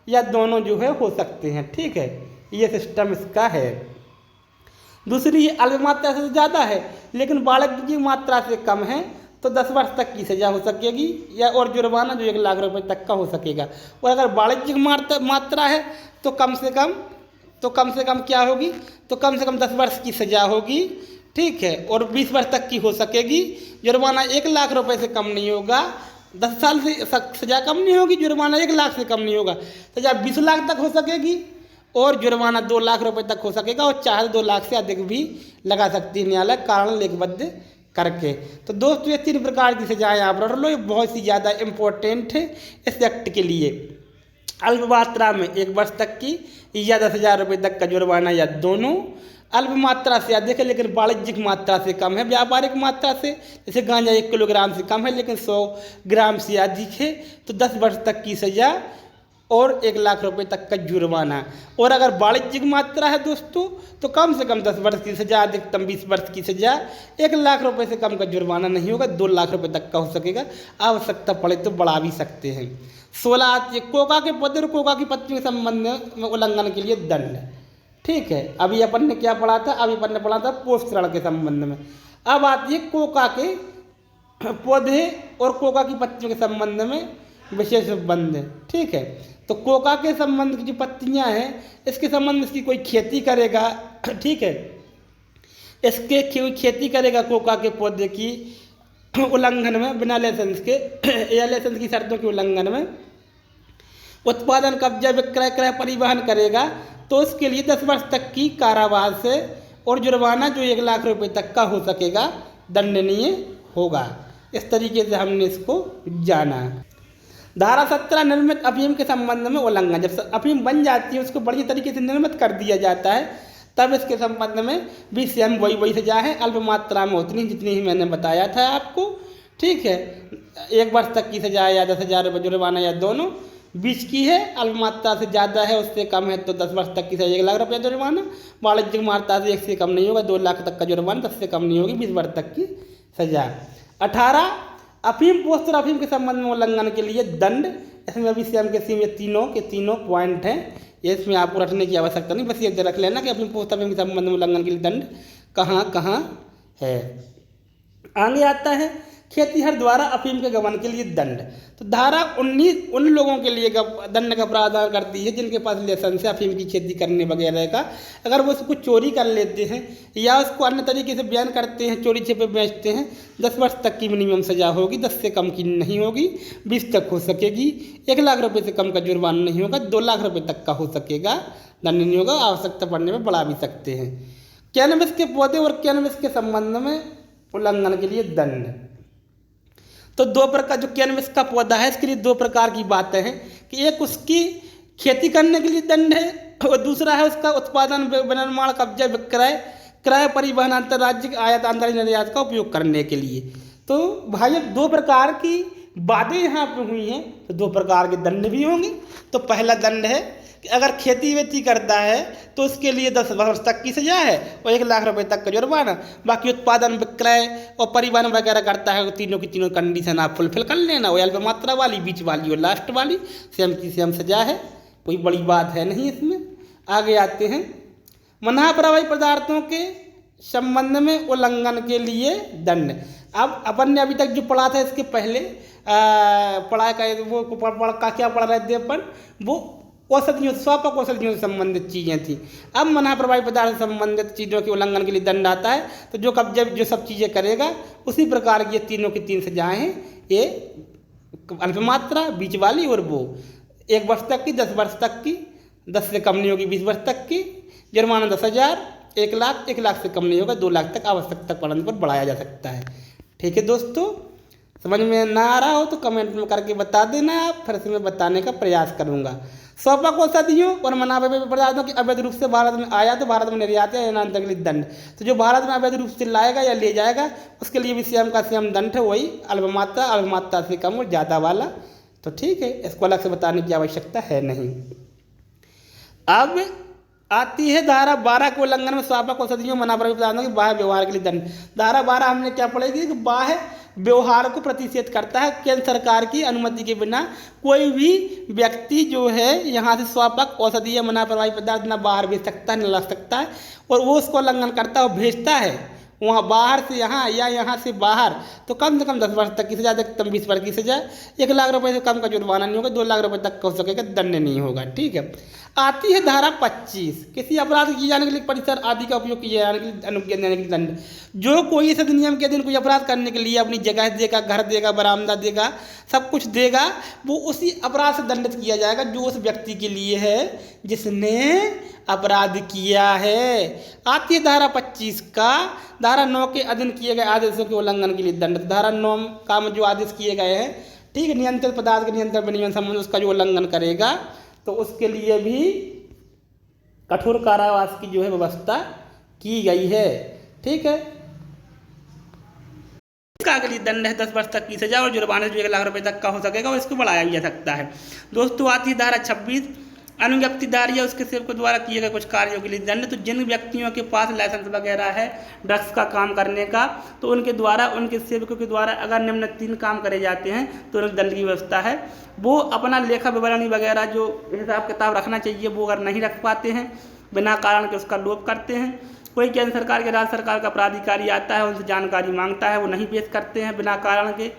या दोनों जो है हो सकते हैं। ठीक है, ये सिस्टम इसका है। दूसरी अल्प मात्रा से ज़्यादा है लेकिन वाणिज्यिक मात्रा से कम है तो 10 वर्ष तक की सजा हो सकेगी या और जुर्माना जो 1 लाख रुपए तक का हो सकेगा। और अगर वाणिज्यिक मात्रा है तो कम से कम क्या होगी, तो कम से कम 10 वर्ष की सजा होगी। ठीक है, और 20 वर्ष तक की हो सकेगी, जुर्माना 1 लाख रुपए से कम नहीं होगा, 10 साल से सजा कम नहीं होगी, जुर्माना 1 लाख से कम नहीं होगा, सजा 20 लाख तक हो सकेगी और जुर्माना 2 लाख रुपए तक हो सकेगा, और चाहे 2 लाख से अधिक भी लगा सकती है न्यायालय कारण लेखबद्ध करके। तो दोस्तों ये 3 प्रकार की सजाएं आप रख लो, ये बहुत ही ज़्यादा इम्पोर्टेंट है इस एक्ट के लिए। अल्प मात्रा में 1 वर्ष तक की या 10,000 रुपये तक का जुर्माना या दोनों, अल्प मात्रा से अधिक है लेकिन वाणिज्यिक मात्रा से कम है, व्यापारिक मात्रा से जैसे गांजा 1 किलोग्राम से कम है लेकिन 100 ग्राम से अधिक है तो 10 वर्ष तक की सजा और 1 लाख रुपए तक का जुर्माना। और अगर वाणिज्यिक मात्रा है दोस्तों तो कम से कम 10 वर्ष की सजा, अधिकतम 20 वर्ष की सजा, 1 लाख रुपए से कम का जुर्माना नहीं होगा, 2 लाख रुपए तक का हो सकेगा, आवश्यकता पड़े तो बढ़ा भी सकते हैं। 16 कोका के पौधे और कोका की पत्तियों के संबंध में उल्लंघन के लिए दंड। ठीक है, अभी अपन ने क्या पढ़ा था, अभी अपन ने पढ़ा था पोषण के संबंध में। अब आती है कोका के पौधे और कोका की पत्तियों के संबंध में विशेष बंद। ठीक है, तो कोका के संबंध की जो पत्तियां हैं इसके संबंध में इसकी कोई खेती करेगा, ठीक है, इसके खेती करेगा कोका के पौधे की उल्लंघन में बिना लाइसेंस के या लाइसेंस की शर्तों के उल्लंघन में उत्पादन, कब्जा, विक्रय, क्रय, परिवहन करेगा तो उसके लिए 10 वर्ष तक की कारावास से और जुर्माना जो 1 लाख रुपए तक का हो सकेगा दंडनीय होगा। इस तरीके से हमने इसको जाना। धारा 17 निर्मित अफीम के संबंध में उल्लंघन। जब अफीम बन जाती है उसको बढ़िया तरीके से निर्मित कर दिया जाता है तब इसके संबंध में भी सेम वही सजा है, अल्प मात्रा में उतनी जितनी ही मैंने बताया था आपको। ठीक है, 1 वर्ष तक की सजा या 10,000 रुपये जुर्माना या दोनों बीच की है। अल्प मात्रा से ज़्यादा है उससे कम है तो 10 वर्ष तक की सजा 1 लाख रुपये जुर्माना। वाणिज्यिक मात्रा से 1 से कम नहीं होगा 2 लाख तक का जुर्माना, 10 से कम नहीं होगी 20 वर्ष तक की सजा। 18 अफीम पोस्त और अफीम के संबंध में उल्लंघन के लिए दंड। इसमें अभी सेम के सेम ये तीनों पॉइंट हैं, ये इसमें आपको रखने की आवश्यकता नहीं, बस ये रख लेना कि अफीम पोस्त अफीम के संबंध में उल्लंघन के लिए दंड कहाँ कहाँ है। आगे आता है खेतीहर द्वारा अफीम के गबन के लिए दंड। तो धारा 19 उन लोगों के लिए दंड का प्रावधान करती है जिनके पास लाइसेंस है अफीम की खेती करने वगैरह का। अगर वो उसको चोरी कर लेते हैं या उसको अन्य तरीके से बयान करते हैं, चोरी छिपे बेचते हैं, 10 वर्ष तक की मिनिमम सजा होगी, 10 से कम की नहीं होगी, 20 तक हो सकेगी। 1 लाख रुपये से कम का जुर्माना नहीं होगा, 2 लाख रुपये तक का हो सकेगा, दंड नहीं होगा, आवश्यकता पड़ने में बढ़ा भी सकते हैं। कैनबिस के पौधे और कैनबिस के संबंध में उल्लंघन के लिए दंड। तो 2 प्रकार, जो कैनबिस का पौधा है इसके लिए 2 प्रकार की बातें हैं कि एक उसकी खेती करने के लिए दंड है और दूसरा है उसका उत्पादन, विनिर्माण, कब्जा, विक्रय, क्रय, परिवहन, अंतर्राज्यिक आयात, आंतरिक निर्यात का उपयोग करने के लिए। तो भाई 2 प्रकार की बातें यहाँ पे हुई हैं तो 2 प्रकार के दंड भी होंगे। तो पहला दंड है कि अगर खेती वेती करता है तो उसके लिए 10 वर्ष तक की सजा है और 1 लाख रुपए तक का जुर्माना। बाकी उत्पादन, विक्रय और परिवहन वगैरह करता है, तीनों की तीनों कंडीशन आप फुलफिल कर लेना। वो अल्प मात्रा वाली, बीच वाली और लास्ट वाली सेम की सेम सजा है, कोई बड़ी बात है नहीं इसमें। आगे आते हैं मना प्रभावी पदार्थों के संबंध में उल्लंघन के लिए दंड। अब अपन ने अभी तक जो पढ़ा था इसके पहले पढ़ा का वो क्या पढ़ रहे थे अपन, वो औषधियों, स्वापक औषधियों से संबंधित चीज़ें थी। अब मना प्रभावी पदार्थ से संबंधित चीज़ों के उल्लंघन के लिए दंड आता है। तो जो कब्जे जो सब चीज़ें करेगा उसी प्रकार की ये तीनों की 3 सजाएँ हैं, ये अल्प मात्रा, बीच वाली और वो 1 वर्ष तक की, 10 वर्ष तक की, 10 से कम नहीं होगी 20 वर्ष तक की, जुर्माना 10,000, 1 लाख, 1 लाख से कम नहीं होगा 2 लाख तक आवश्यकता पड़ने पर बढ़ाया जा सकता है। ठीक है दोस्तों, समझ में ना आ रहा हो तो कमेंट में करके बता देना, आप फिर से मैं बताने का प्रयास करूँगा। स्वापक औषधियों और मना प्रभावी पदार्थों की अवैध रूप से भारत में आया तो भारत में निर्यात या अंतर के लिए दंड। तो जो भारत में अवैध रूप से लाएगा या ले जाएगा उसके लिए भी सेम का सेम दंड है, वही अल्प मात्रा से कम और ज़्यादा वाला। तो ठीक है, इसको अलग से बताने की आवश्यकता है नहीं। अब आती है धारा 12 के उल्लंघन में स्वापक औषधियों मना प्रभावी पदार्थों के बाह्य व्यवहार के लिए दंड। धारा 12 हमने क्या पढ़ेगी कि बाह्य व्यवहार को प्रतिषेध करता है। केंद्र सरकार की अनुमति के बिना कोई भी व्यक्ति जो है यहाँ से स्वापक औषधि या मना प्रभावी पदार्थ न बाहर भेज सकता है, न ला सकता है, और वो उसको उल्लंघन करता है और भेजता है वहाँ बाहर से यहाँ या यहाँ से बाहर, तो कम से कम 10 वर्ष तक की सजा, अधिकतम 20 वर्ष की सजा, 1 लाख रुपए से कम का जुर्माना नहीं होगा, 2 लाख रुपए तक का हो सकेगा, दंड नहीं होगा। ठीक है। आती है धारा 25, किसी अपराध किए जाने के लिए परिसर आदि का उपयोग किए जाने के लिए अनुज्ञा देने के लिए दंड। जो कोई इस अधिनियम के अधीन कोई अपराध करने के लिए अपनी जगह देगा, घर देगा, बरामदा देगा, सब कुछ देगा, वो उसी अपराध से दंडित किया जाएगा जो उस व्यक्ति के लिए है जिसने अपराध किया है। आती है धारा 25 का, धारा 9 के अधीन किए गए आदेशों के उल्लंघन के लिए दंड। धारा 9 का में जो आदेश किए गए हैं, ठीक है, नियंत्रित पदार्थ के नियंत्रण विनियमन संबंध, उसका जो उल्लंघन करेगा तो उसके लिए भी कठोर कारावास की जो है व्यवस्था की गई है। ठीक है। इसका के लिए दंड है 10 वर्ष तक की सजा और जुर्माना जो 1 लाख रुपए तक का हो सकेगा और इसको बढ़ाया भी जा सकता है। दोस्तों आती है धारा 26, अनुव्यक्तिदार या उसके सेवकों द्वारा किए गए कुछ कार्यों के लिए दंड। तो जिन व्यक्तियों के पास लाइसेंस वगैरह है ड्रग्स का काम करने का, तो उनके द्वारा, उनके सेवकों के द्वारा अगर निम्न 3 काम करे जाते हैं तो उनके दंड की व्यवस्था है। वो अपना लेखा विवरणी वगैरह जो हिसाब किताब रखना चाहिए वो अगर नहीं रख पाते हैं, बिना कारण के उसका लोप करते हैं, कोई केंद्र सरकार के राज्य सरकार का प्राधिकारी आता है उनसे जानकारी मांगता है, वो नहीं पेश करते हैं बिना कारण के,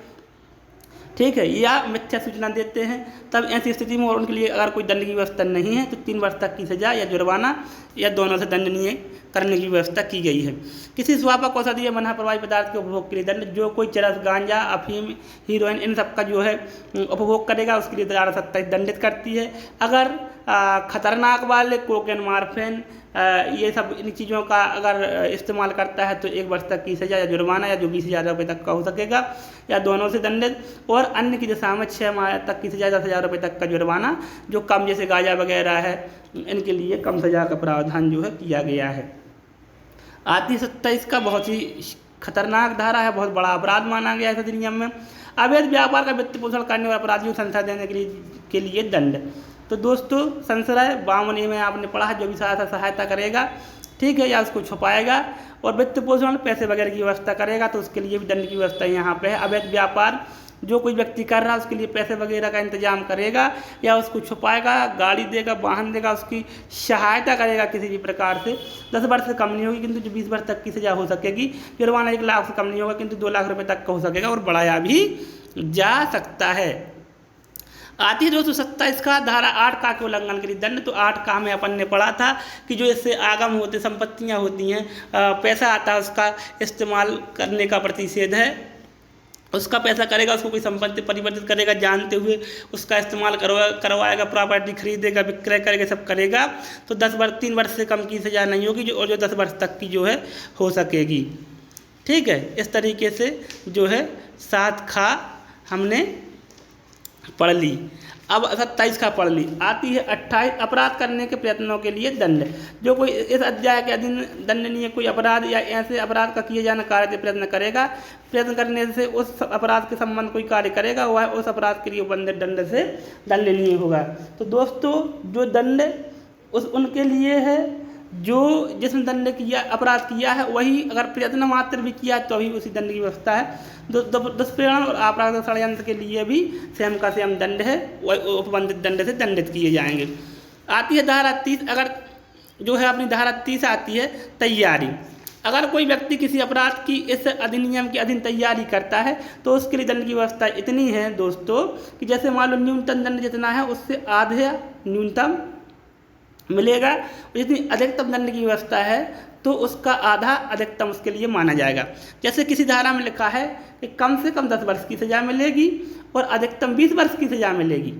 ठीक है, या मिथ्या सूचना देते हैं, तब ऐसी स्थिति में और उनके लिए अगर कोई दंड की व्यवस्था नहीं है तो 3 वर्ष तक की सजा या जुर्माना या दोनों से दंडनीय करने की व्यवस्था की गई है। किसी स्वापक औषधि या मना प्रभावी पदार्थ के उपभोग के लिए दंड। जो कोई चरस, गांजा, अफीम, हीरोइन, इन सब का जो है उपभोग करेगा उसके लिए धारा 27 दंडित करती है। अगर खतरनाक वाले कोकेन, मार्फिन, ये सब इन चीज़ों का अगर इस्तेमाल करता है तो 1 वर्ष तक की सज़ा या जुर्माना या जो 20,000 रुपये तक का हो सकेगा या दोनों से दंडित, और अन्य की दशा में 6 माह तक की सज़ा 10,000 रुपये तक का जुर्माना, जो कम जैसे गांजा वगैरह है इनके लिए कम सज़ा का प्रावधान जो है किया गया है। आती 27 का बहुत ही खतरनाक धारा है, बहुत बड़ा अपराध माना गया है इस अधिनियम में। अवैध व्यापार का वित्त पोषण करने वाले अपराधियों को संस्था देने के लिए दंड। तो दोस्तों संशय 52 में आपने पढ़ा है, जो भी सहायता करेगा, ठीक है, या उसको छुपाएगा और वित्त पोषण पैसे वगैरह की व्यवस्था करेगा तो उसके लिए भी दंड की व्यवस्था यहाँ पे है। अवैध व्यापार जो कोई व्यक्ति कर रहा है उसके लिए पैसे वगैरह का इंतजाम करेगा या उसको छुपाएगा, गाड़ी देगा, वाहन देगा, उसकी सहायता करेगा किसी भी प्रकार से, 10 वर्ष से कम नहीं होगी किंतु जो 20 वर्ष तक की सजा हो सकेगी। जुर्माना 1 लाख से कम नहीं होगा किंतु 2 लाख रुपये तक का हो सकेगा और बढ़ाया भी जा सकता है। आती है 227 का धारा 8 का के उल्लंघन के लिए दंड। तो 8 का में अपन ने पढ़ा था कि जो इससे आगम होते संपत्तियां होती हैं, पैसा आता है, उसका इस्तेमाल करने का प्रतिषेध है। उसका पैसा करेगा, उसको कोई संपत्ति परिवर्तित करेगा जानते हुए, उसका इस्तेमाल करवाएगा, प्रॉपर्टी खरीदेगा, विक्रय करेगा, सब करेगा तो 3 वर्ष से कम की सजा नहीं होगी और जो 10 वर्ष तक की जो है हो सकेगी। ठीक है, इस तरीके से जो है 7 खा हमने पढ़ ली। अब 27 का पढ़ ली। आती है 28 अपराध करने के प्रयत्नों के लिए दंड। जो कोई इस अध्याय के अधीन दंडनीय कोई अपराध या ऐसे अपराध का किए जाने कार्य के प्रयत्न करेगा, प्रयत्न करने से उस अपराध के संबंध कोई कार्य करेगा, वह उस अपराध के लिए उपबंधित दंड से दंडनीय होगा। तो दोस्तों जो दंड उनके लिए है जो जिसने दंड किया, अपराध किया है, वही अगर प्रयत्न मात्र भी किया तो भी उसी दंड की व्यवस्था है। दुष्प्रेरण और आपराधिक षड्यंत्र के लिए भी सेम का सेम दंड है, वह उपबंधित दंड से दंडित किए जाएंगे। आती है धारा 30, अगर जो है अपनी धारा 30 आती है तैयारी। अगर कोई व्यक्ति किसी अपराध की इस अधिनियम के अधीन तैयारी करता है तो उसके लिए दंड की व्यवस्था इतनी है दोस्तों कि जैसे मान लो न्यूनतम दंड जितना है उससे आधे न्यूनतम मिलेगा, जितनी अधिकतम दंड की व्यवस्था है तो उसका आधा अधिकतम उसके लिए माना जाएगा। जैसे किसी धारा में लिखा है कि कम से कम 10 वर्ष की सज़ा मिलेगी और अधिकतम 20 वर्ष की सज़ा मिलेगी,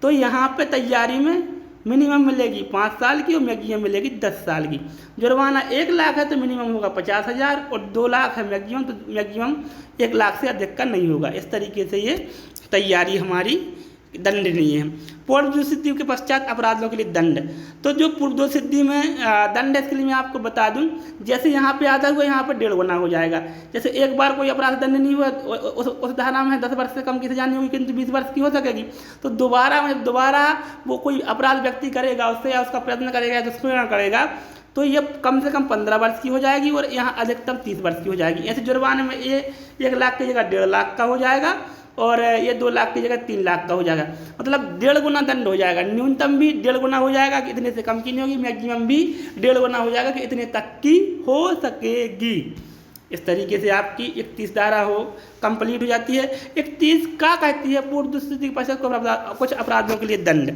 तो यहाँ पे तैयारी में मिनिमम मिलेगी 5 साल की और मैक्सिमम मिलेगी 10 साल की। जुर्माना 1 लाख है तो मिनिमम होगा 50,000 और 2 लाख है मैक्सिमम, तो मैक्सिमम 1 लाख से अधिक का नहीं होगा। इस तरीके से ये तैयारी हमारी दंडनीय है। पूर्व सिद्धि के पश्चात अपराधों के लिए दंड। तो जो पूर्व सिद्धि में दंड है, इसके लिए मैं आपको बता दूं, जैसे यहाँ पे आधा हुआ यहाँ पे 1.5 गुना हो जाएगा। जैसे एक बार कोई अपराध दंड नहीं हुआ उस धारा में 10 वर्ष से कम की सजा नहीं होगी किंतु 20 वर्ष की हो सकेगी। तो दोबारा वो कोई अपराध व्यक्ति करेगा उससे या उसका प्रयत्न करेगा या दुष्प्रेरण करेगा तो ये कम से कम 15 वर्ष की हो जाएगी और यहाँ अधिकतम 30 वर्ष की हो जाएगी। ऐसे जुर्माने में ये 1 लाख की जगह 1.5 लाख का हो जाएगा और ये 2 लाख की जगह 3 लाख का हो जाएगा। मतलब 1.5 गुना दंड हो जाएगा। न्यूनतम भी 1.5 गुना हो जाएगा कि इतने से कम की नहीं होगी, मैक्सिमम भी 1.5 गुना हो जाएगा कि इतने तक की हो सकेगी। इस तरीके से आपकी 31 धारा कंप्लीट हो जाती है। 31 का कहती है पूर्व सिद्धि के पश्चात कुछ अपराधों के लिए दंड।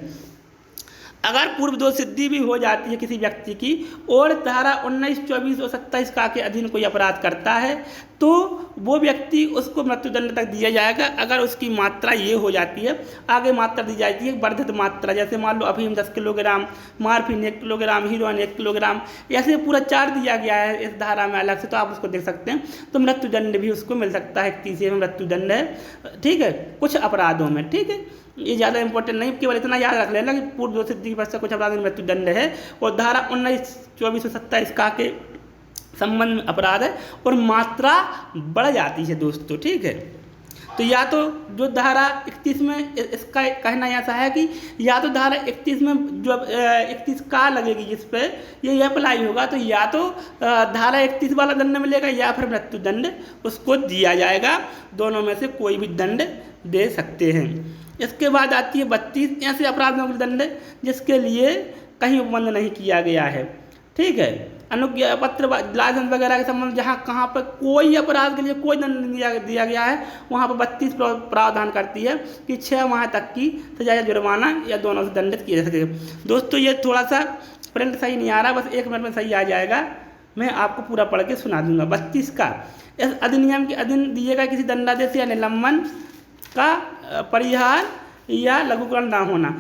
अगर पूर्व 2 सिद्धि भी हो जाती है किसी व्यक्ति की और धारा 19, 24 और 27 का के अधीन कोई अपराध करता है तो वो व्यक्ति उसको मृत्युदंड तक दिया जाएगा। अगर उसकी मात्रा ये हो जाती है, आगे मात्रा दी जाती है वर्धित मात्रा, जैसे मान लो अफीम 10 kilogram, morphine 1 kilogram, heroine 1 kilogram, ऐसे पूरा चार्ट दिया गया है इस धारा में अलग से, तो आप उसको देख सकते हैं। तो मृत्युदंड भी उसको मिल सकता है। 31 में मृत्युदंड है, ठीक है, कुछ अपराधों में, ठीक है। ये ज़्यादा इंपॉर्टेंट नहीं, केवल इतना याद रख लेना कि पूर्व 2 सिद्धि के पश्चात कुछ अपराध में मृत्युदंड है और धारा 19, 24 और 27 का के संबंध में अपराध है और मात्रा बढ़ जाती है दोस्तों, ठीक है। तो या तो जो धारा 31 में इसका कहना ऐसा है कि या तो धारा 31 में जो 31 का लगेगी जिस पे ये अप्लाई होगा, तो या तो धारा 31 वाला दंड मिलेगा या फिर मृत्युदंड उसको दिया जाएगा। दोनों में से कोई भी दंड दे सकते हैं। इसके बाद आती है 32 ऐसे अपराधों के दंड जिसके लिए कहीं उपबंध नहीं किया गया है, ठीक है। अनुज्ञा पत्र, लाइसेंस वगैरह के संबंध जहाँ कहाँ पर कोई अपराध के लिए कोई दंड नहीं दिया गया है वहाँ पर 32 प्रावधान करती है कि 6 माह तक की सजा या जुर्माना या दोनों से दंडित किया जा सके। दोस्तों ये थोड़ा सा प्रिंट सही नहीं आ रहा, बस 1 मिनट में सही आ जाएगा, मैं आपको पूरा पढ़ के सुना दूंगा। 32 का इस अधिनियम के अधीन दिए गए किसी दंडादेश या निलंबन का परिहार या लघुकरण ना होना।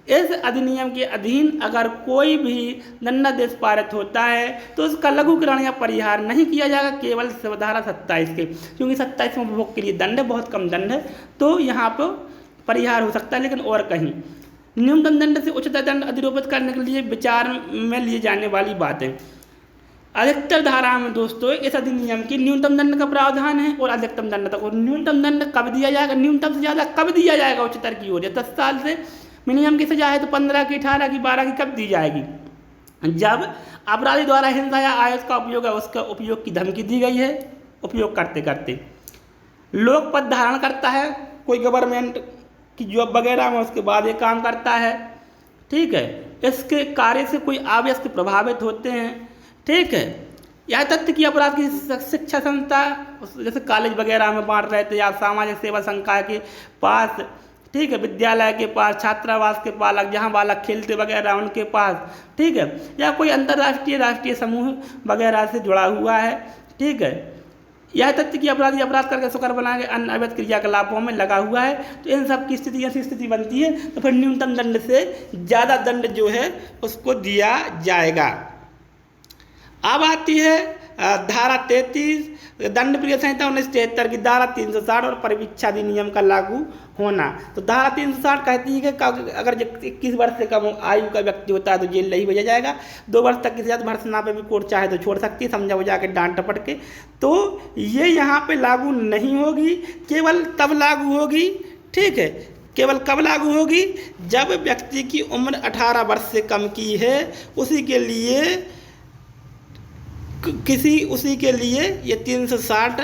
इस अधिनियम के अधीन अगर कोई भी दंडादेश पारित होता है तो उसका लघुकरण या परिहार नहीं किया जाएगा, केवल धारा 27 के, क्योंकि 27 में उपभोग के लिए दंड है, बहुत कम दंड है, तो यहाँ पर परिहार हो सकता है, लेकिन और कहीं न्यूनतम दंड से उच्चतर दंड अधिरोपित करने के लिए विचार में लिए जाने वाली बातें। अधिकतर धारा में दोस्तों इस अधिनियम की न्यूनतम दंड का प्रावधान है और अधिकतम दंड तक, और न्यूनतम दंड कब दिया जाएगा, न्यूनतम से ज़्यादा कब दिया जाएगा उच्चतर की ओर, 10 साल से मिनिमम की सजा है तो 15 की, 18 की, 12 की कब दी जाएगी, जब अपराधी द्वारा हिंसा या आयुध का उपयोग है उसका उपयोग की धमकी दी गई है, उपयोग करते करते लोक पद धारण करता है, कोई गवर्नमेंट की जॉब वगैरह में उसके बाद ये काम करता है, ठीक है, इसके कार्य से कोई आवश्यक प्रभावित होते हैं, ठीक है, यह तथ्य कि अपराध की शिक्षा संस्था जैसे कॉलेज वगैरह में बांट रहे थे या सामाजिक सेवा संकाय के पास, ठीक है, विद्यालय के पास, छात्रावास के पास, जहाँ बालक खेलते वगैरह उनके पास, ठीक है, या कोई अंतर्राष्ट्रीय राष्ट्रीय समूह वगैरह से जुड़ा हुआ है, ठीक है, यह तथ्य कि अपराधी अपराध करके सुकर बना के अन्य अवैध क्रियाकलापों में लगा हुआ है, तो इन सब की स्थिति ऐसी स्थिति बनती है तो फिर न्यूनतम दंड से ज़्यादा दंड जो है उसको दिया जाएगा। अब आती है धारा 33 दंड प्रिय संहिता 1973 की धारा 360 और परिवीक्षा अधिनियम का लागू होना। तो धारा 360 कहती है कि अगर 21 वर्ष से कम आयु का व्यक्ति होता है तो जेल नहीं भेजा जाएगा, 2 वर्ष तक की सजा भर्त्सना पे भी कोर्ट चाहे तो छोड़ सकती है, समझा बुझा के डांट टपट के। तो ये यहाँ पे लागू नहीं होगी, केवल तब लागू होगी, ठीक है, केवल कब लागू होगी, जब व्यक्ति की उम्र 18 वर्ष से कम की है उसी के लिए ये 360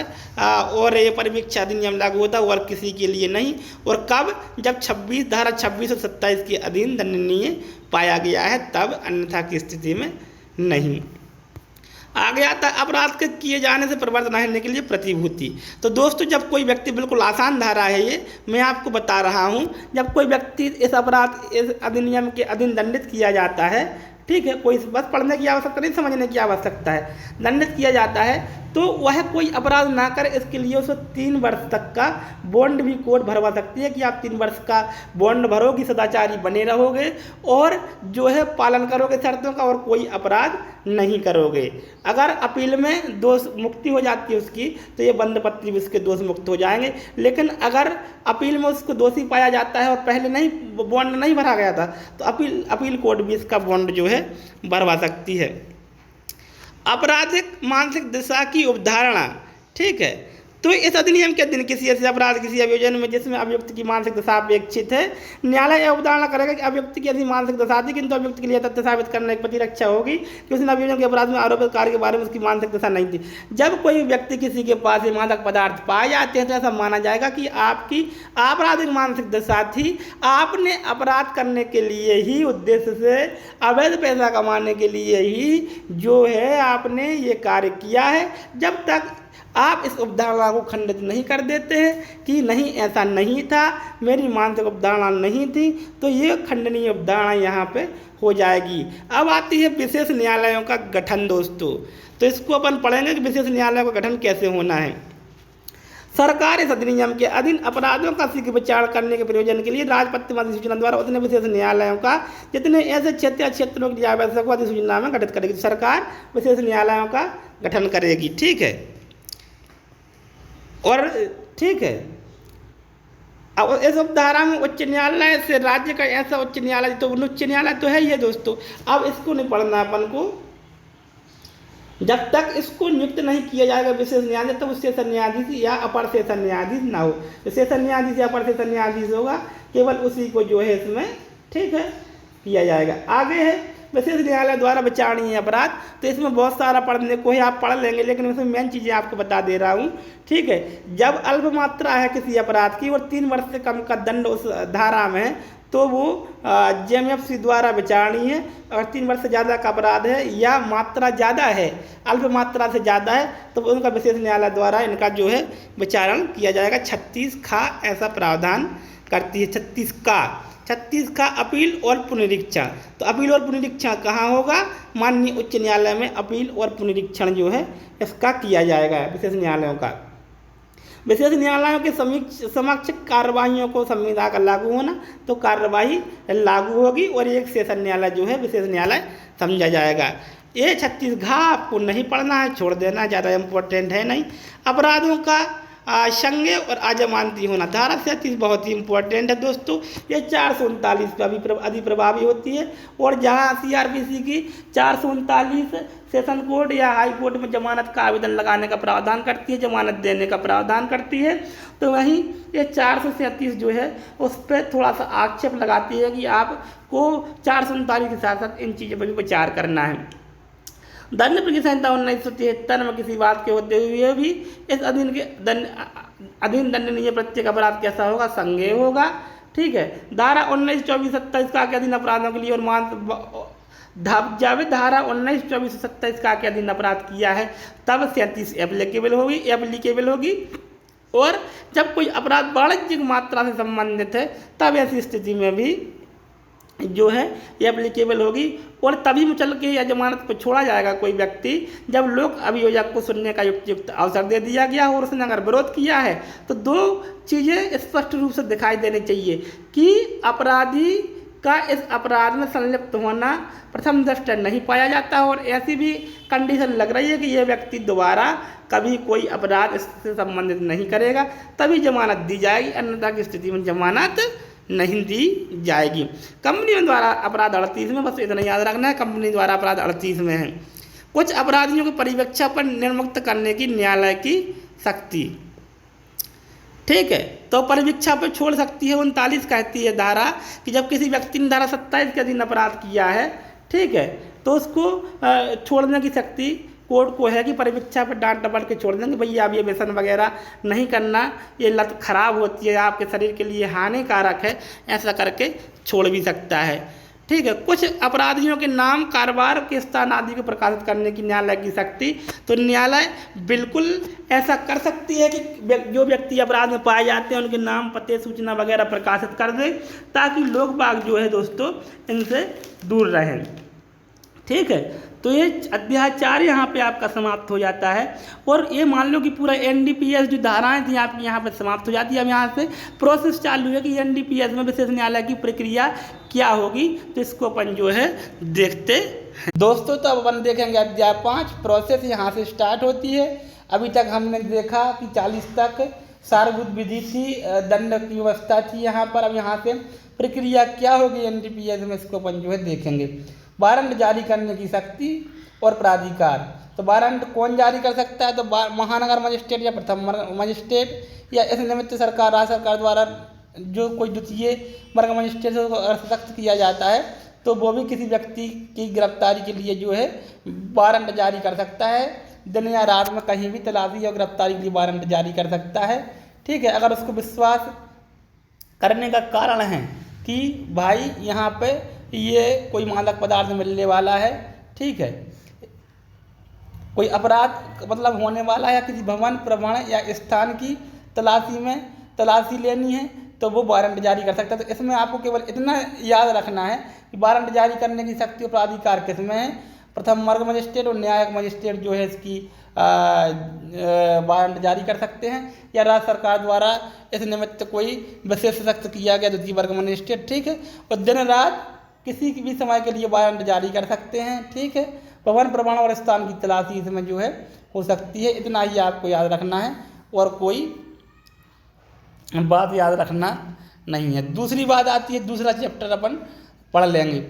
और ये परिवीक्षा अधिनियम लागू होता है और किसी के लिए नहीं। और कब, जब धारा 26 और 27 के अधीन दंडनीय पाया गया है तब, अन्यथा की स्थिति में नहीं। आगे आता है अपराध के किए जाने से प्रवर्तन होने के लिए प्रतिभूति। तो दोस्तों जब कोई व्यक्ति, बिल्कुल आसान धारा है ये, मैं आपको बता रहा हूँ, जब कोई व्यक्ति इस अधिनियम के अधीन दंडित किया जाता है, ठीक है, कोई बस पढ़ने की आवश्यकता नहीं, समझने की आवश्यकता है, दंडित किया जाता है तो वह कोई अपराध ना करे, इसके लिए उसे 3 वर्ष तक का बॉन्ड भी कोर्ट भरवा सकती है कि आप 3 वर्ष का बॉन्ड भरोगे, सदाचारी बने रहोगे और जो है पालन करोगे शर्तों का और कोई अपराध नहीं करोगे। अगर अपील में दोष मुक्ति हो जाती है उसकी तो ये बंदपत्री भी उसके दोष मुक्त हो जाएंगे, लेकिन अगर अपील में उसको दोषी पाया जाता है और पहले नहीं बॉन्ड नहीं भरा गया था तो अपील कोर्ट भी इसका बॉन्ड जो है भरवा सकती है। आपराधिक मानसिक दशा की अवधारणा, ठीक है, तो इस अधिनियम के अधीन किसी ऐसे अपराध किसी अभियोजन में जिसमें अभियुक्त की मानसिक दशा अपेक्षित है, न्यायालय यह अवधारणा करेगा कि अभियुक्त की ऐसी मानसिक दशा थी किंतु अभियुक्त के लिए तथ्य साबित करने की प्रतिरक्षा होगी कि उसने अभियोजन के अपराध में आरोपित कार्य के बारे में उसकी मानसिक दशा नहीं थी। जब कोई व्यक्ति किसी के पास ये मादक पदार्थ पाए जाते हैं तो ऐसा माना जाएगा कि आपकी आपराधिक मानसिक दशा थी, आपने अपराध करने के लिए ही, उद्देश्य से अवैध पैसा कमाने के लिए ही जो है आपने ये कार्य किया है। जब तक आप इस अवधारणा को खंडित नहीं कर देते हैं कि नहीं ऐसा नहीं था, मेरी मानसिक अवधारणा नहीं थी, तो ये खंडनीय अवधारणा यहाँ पे हो जाएगी। अब आती है विशेष न्यायालयों का गठन दोस्तों, तो इसको अपन पढ़ेंगे कि विशेष न्यायालयों का गठन कैसे होना है। सरकार इस अधिनियम के अधीन अपराधों का शीघ्र विचार करने के प्रयोजन के लिए राजपत्र अधिसूचना द्वारा उतने विशेष न्यायालयों का जितने ऐसे क्षेत्रों की आवश्यक हो अधिसूचना में गठित करेगी। सरकार विशेष न्यायालयों का गठन करेगी, ठीक है, और ठीक है। अब इस धारा में उच्च न्यायालय से राज्य का ऐसा उच्च न्यायालय, तो उच्च न्यायालय तो है ही है दोस्तों। अब इसको नहीं पढ़ना अपन को, जब तक इसको नियुक्त नहीं किया जाएगा विशेष न्यायाधीश तब तो सेशन न्यायाधीश या अपर सेशन न्यायाधीश ना हो। तो सेशन न्यायाधीश या अपर सेशन न्यायाधीश होगा, केवल उसी को जो है इसमें, ठीक है, किया जाएगा। आगे है विशेष न्यायालय द्वारा विचारणीय अपराध, तो इसमें बहुत सारा पढ़ने को है, आप पढ़ लेंगे, लेकिन इसमें मेन चीज़ें आपको बता दे रहा हूँ, ठीक है। जब अल्प मात्रा है किसी अपराध की और 3 वर्ष से कम का दंड उस धारा में है तो वो JMFC द्वारा विचारणीय है। अगर 3 वर्ष से ज़्यादा का अपराध है या मात्रा ज़्यादा है, अल्प मात्रा से ज़्यादा है, तो उनका विशेष न्यायालय द्वारा इनका जो है विचारण किया जाएगा। 36 का ऐसा प्रावधान करती है। 36 का अपील और पुनरीक्षण। तो अपील और पुनरीक्षण कहाँ होगा? माननीय उच्च न्यायालय में अपील और पुनरीक्षण जो है इसका किया जाएगा विशेष न्यायालयों का। विशेष न्यायालयों के समक्ष कार्रवाइयों को संविदा का लागू होना, तो कार्रवाई लागू होगी और एक सेशन न्यायालय जो है विशेष न्यायालय समझा जाएगा। ये 36 घा आपको नहीं पढ़ना है, छोड़ देना, ज़्यादा इम्पोर्टेंट है नहीं। अपराधों का संज्ञेय और अजमानती होना, धारा 37 बहुत ही इंपॉर्टेंट है दोस्तों। ये 439 पर भी अधिप्रभावी होती है, और जहाँ CRPC की 439 सेशन कोर्ट या हाई कोर्ट में जमानत का आवेदन लगाने का प्रावधान करती है, जमानत देने का प्रावधान करती है, तो वहीं ये 437 जो है उस पर थोड़ा सा आक्षेप लगाती है कि आपको 439 के साथ साथ इन चीज़ों पर भी विचार करना है। दंड प्रक्रिया संहिता 1973 में किसी बात के होते हुए भी इस अधीन दंडनीय प्रत्येक अपराध कैसा होगा, संज्ञेय होगा। ठीक है, धारा 19, 24, 27 का के अधीन अपराधों के लिए और जावे धारा 19, 24, 27 का के अधीन अपराध किया है तब 37 एप्लीकेबल होगी। और जब कोई अपराध वाणिज्यिक मात्रा से संबंधित है तब ऐसी स्थिति में भी जो है ये एप्लीकेबल होगी, और तभी मुचल के या जमानत पर छोड़ा जाएगा कोई व्यक्ति जब लोक अभियोजक को सुनने का युक्त अवसर दे दिया गया हो और उसने अगर विरोध किया है तो दो चीज़ें स्पष्ट रूप से दिखाई देनी चाहिए कि अपराधी का इस अपराध में संलिप्त होना प्रथम दृष्टया नहीं पाया जाता और ऐसी भी कंडीशन लग रही है कि यह व्यक्ति दोबारा कभी कोई अपराध इससे संबंधित नहीं करेगा, तभी जमानत दी जाएगी, अन्यथा की स्थिति में जमानत नहीं दी जाएगी। कंपनियों द्वारा अपराध 38 में, बस इतना याद रखना है, कंपनी द्वारा अपराध 38 में है। कुछ अपराधियों को परिवीक्षा पर निर्मुक्त करने की न्यायालय की शक्ति। ठीक है, तो परिवीक्षा पर छोड़ सकती है। 39 कहती है धारा कि जब किसी व्यक्ति ने धारा 27 के अधीन अपराध किया है, ठीक है, तो उसको छोड़ने की शक्ति कोर्ट को है कि परिवीक्षा पर डांट डपट के छोड़ देंगे, भैया अब ये व्यसन वगैरह नहीं करना, ये लत खराब होती है, आपके शरीर के लिए हानिकारक है, ऐसा करके छोड़ भी सकता है। ठीक है, कुछ अपराधियों के नाम, कारोबार के स्थान आदि को प्रकाशित करने की न्यायालय की शक्ति, तो न्यायालय बिल्कुल ऐसा कर सकती है कि जो व्यक्ति अपराध में पाए जाते हैं उनके नाम, पते, सूचना वगैरह प्रकाशित कर दे, ताकि लोग बाग जो है दोस्तों इनसे दूर रहें। ठीक है, तो ये अध्याय 4 यहाँ पे आपका समाप्त हो जाता है, और ये मान लो कि पूरा NDPS जो धाराएं थी आपकी यहाँ पे समाप्त हो जाती है। अब यहाँ से प्रोसेस चालू है कि NDPS में विशेष न्यायालय की प्रक्रिया क्या होगी, तो इसको अपन जो है देखते हैं दोस्तों। तो अब अपन देखेंगे अध्याय 5, प्रोसेस यहाँ से स्टार्ट होती है। अभी तक हमने देखा कि 40 तक सारभूत विधि थी, दंड की व्यवस्था थी यहाँ पर। अब यहाँ से प्रक्रिया क्या होगी NDPS में, इसको अपन जो है देखेंगे। वारंट जारी करने की शक्ति और प्राधिकार, तो वारंट कौन जारी कर सकता है, तो महानगर मजिस्ट्रेट या प्रथम मजिस्ट्रेट, या इस निमित्त सरकार, राज्य सरकार द्वारा जो कोई द्वितीय वर्ग मजिस्ट्रेट को सख्त किया जाता है, तो वो भी किसी व्यक्ति की गिरफ्तारी के लिए जो है वारंट जारी कर सकता है। दिन या रात में कहीं भी तलाशी और गिरफ्तारी के लिए वारंट जारी कर सकता है। ठीक है, अगर उसको विश्वास करने का कारण है कि भाई यहाँ पे ये कोई मादक पदार्थ मिलने वाला है, ठीक है, कोई अपराध मतलब होने वाला है, या किसी भवन, प्रवण या स्थान की तलाशी लेनी है, तो वो वारंट जारी कर सकता है। तो इसमें आपको केवल इतना याद रखना है कि वारंट जारी करने की शक्ति और प्राधिकार किसमें है, प्रथम वर्ग मजिस्ट्रेट और न्यायिक मजिस्ट्रेट जो है इसकी वारंट जारी कर सकते हैं, या राज्य सरकार द्वारा इस निमित्त कोई विशेष सख्त किया गया द्वितीय वर्ग मजिस्ट्रेट। ठीक है, और दिन रात किसी भी समय के लिए वारंट जारी कर सकते हैं। ठीक है, भवन, प्रमाण और स्थान की तलाशी इसमें जो है हो सकती है। इतना ही आपको याद रखना है और कोई बात याद रखना नहीं है। दूसरी बात आती है, दूसरा चैप्टर अपन पढ़ लेंगे।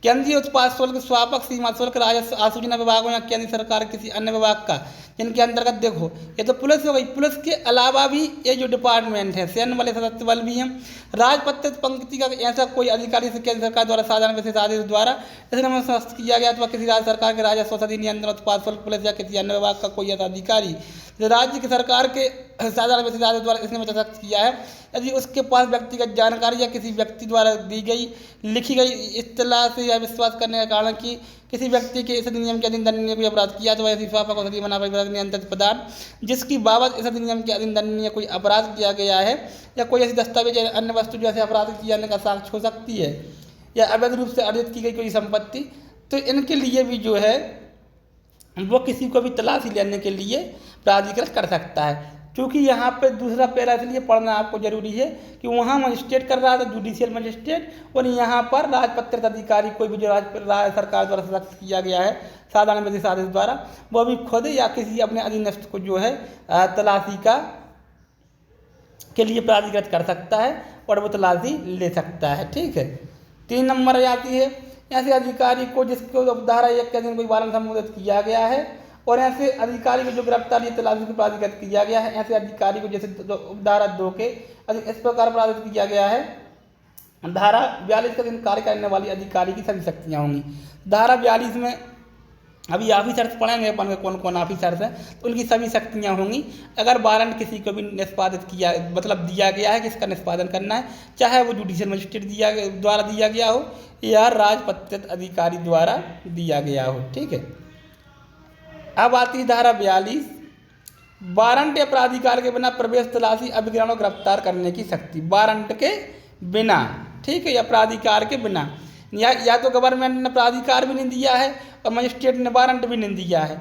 केंद्रीय उत्पाद शुल्क, स्वापक, सीमा शुल्क, राजस्व, आसूचना विभागों या केंद्र सरकार किसी अन्य विभाग का, जिनके अंतर्गत देखो ये तो पुलिस हो गई, पुलिस के अलावा भी ये जो डिपार्टमेंट है, सैन्य बल, सशस्त्र बल भी हैं, राजपत्रित पंक्ति का ऐसा कोई अधिकारी से केंद्र सरकार द्वारा साधारण विशेष आदेश द्वारा इसमें स्पष्ट किया गया, अथवा किसी राज्य सरकार के राजस्व, औषधि नियंत्रण, उत्पाद शुल्क, पुलिस या किसी अन्य विभाग का कोई ऐसा अधिकारी राज्य की सरकार के साधारण विशेष आदेश द्वारा इसने सख्त किया है, यदि उसके पास व्यक्तिगत जानकारी या किसी व्यक्ति द्वारा दी गई लिखी गई इत्तला से या विश्वास करने का कारण कि किसी व्यक्ति के इस अधिनियम के अधीन दंडनीय कोई अपराध किया, तो ऐसी स्वापक औषधि बना नियंत्रित पदार्थ जिसकी बाबत इस अधिनियम के अधीन दंडनीय कोई अपराध किया गया है, या कोई ऐसी दस्तावेज या अन्य वस्तु जैसे अपराध किए जाने का साक्ष्य हो सकती है, या अवैध रूप से अर्जित की गई कोई संपत्ति, तो इनके लिए भी जो है वो किसी को भी तलाशी लेने के लिए प्राधिकृत कर सकता है। क्योंकि यहाँ पे दूसरा पैरा इसलिए पढ़ना आपको जरूरी है कि वहाँ मजिस्ट्रेट कर रहा था, जुडिशियल मजिस्ट्रेट, और यहाँ पर राजपत्रित अधिकारी कोई भी जो राज्य सरकार द्वारा सशक्त किया गया है साधारण विधिक आदेश द्वारा, वो भी खुद या किसी अपने अधीनस्थ को जो है तलाशी के लिए प्राधिकृत कर सकता है और वो तलाशी ले सकता है। ठीक है। 3 नंबर आती है, ऐसे अधिकारी को जिसको धारा 1 के अधीन कोई वारंट संबोधित किया गया है और ऐसे अधिकारी को जो गिरफ्तारी या तलाशी को प्राधिकृत किया गया है, ऐसे अधिकारी को जैसे धारा 2 के इस प्रकार प्राधिकृत किया गया है, धारा 42 के अधीन कार्य करने वाली अधिकारी की सभी शक्तियाँ होंगी। धारा 42 में अभी ऑफिसर्स पढ़ेंगे अपन में कौन कौन ऑफिसर्स हैं, तो उनकी सभी शक्तियाँ होंगी। अगर वारंट किसी को भी निष्पादित किया मतलब दिया गया है किसका निष्पादन करना है, चाहे वो जुडिशियल मजिस्ट्रेट द्वारा दिया गया हो या राजपत्रित अधिकारी द्वारा दिया गया हो। ठीक है। अब आती है धारा 42, वारंट या प्राधिकार के बिना प्रवेश, तलाशी, अभिग्रहण और गिरफ्तार करने की शक्ति। वारंट के बिना, ठीक है, या प्राधिकार के बिना, या तो गवर्नमेंट ने प्राधिकार भी नहीं दिया है और मजिस्ट्रेट ने वारंट भी नहीं दिया है,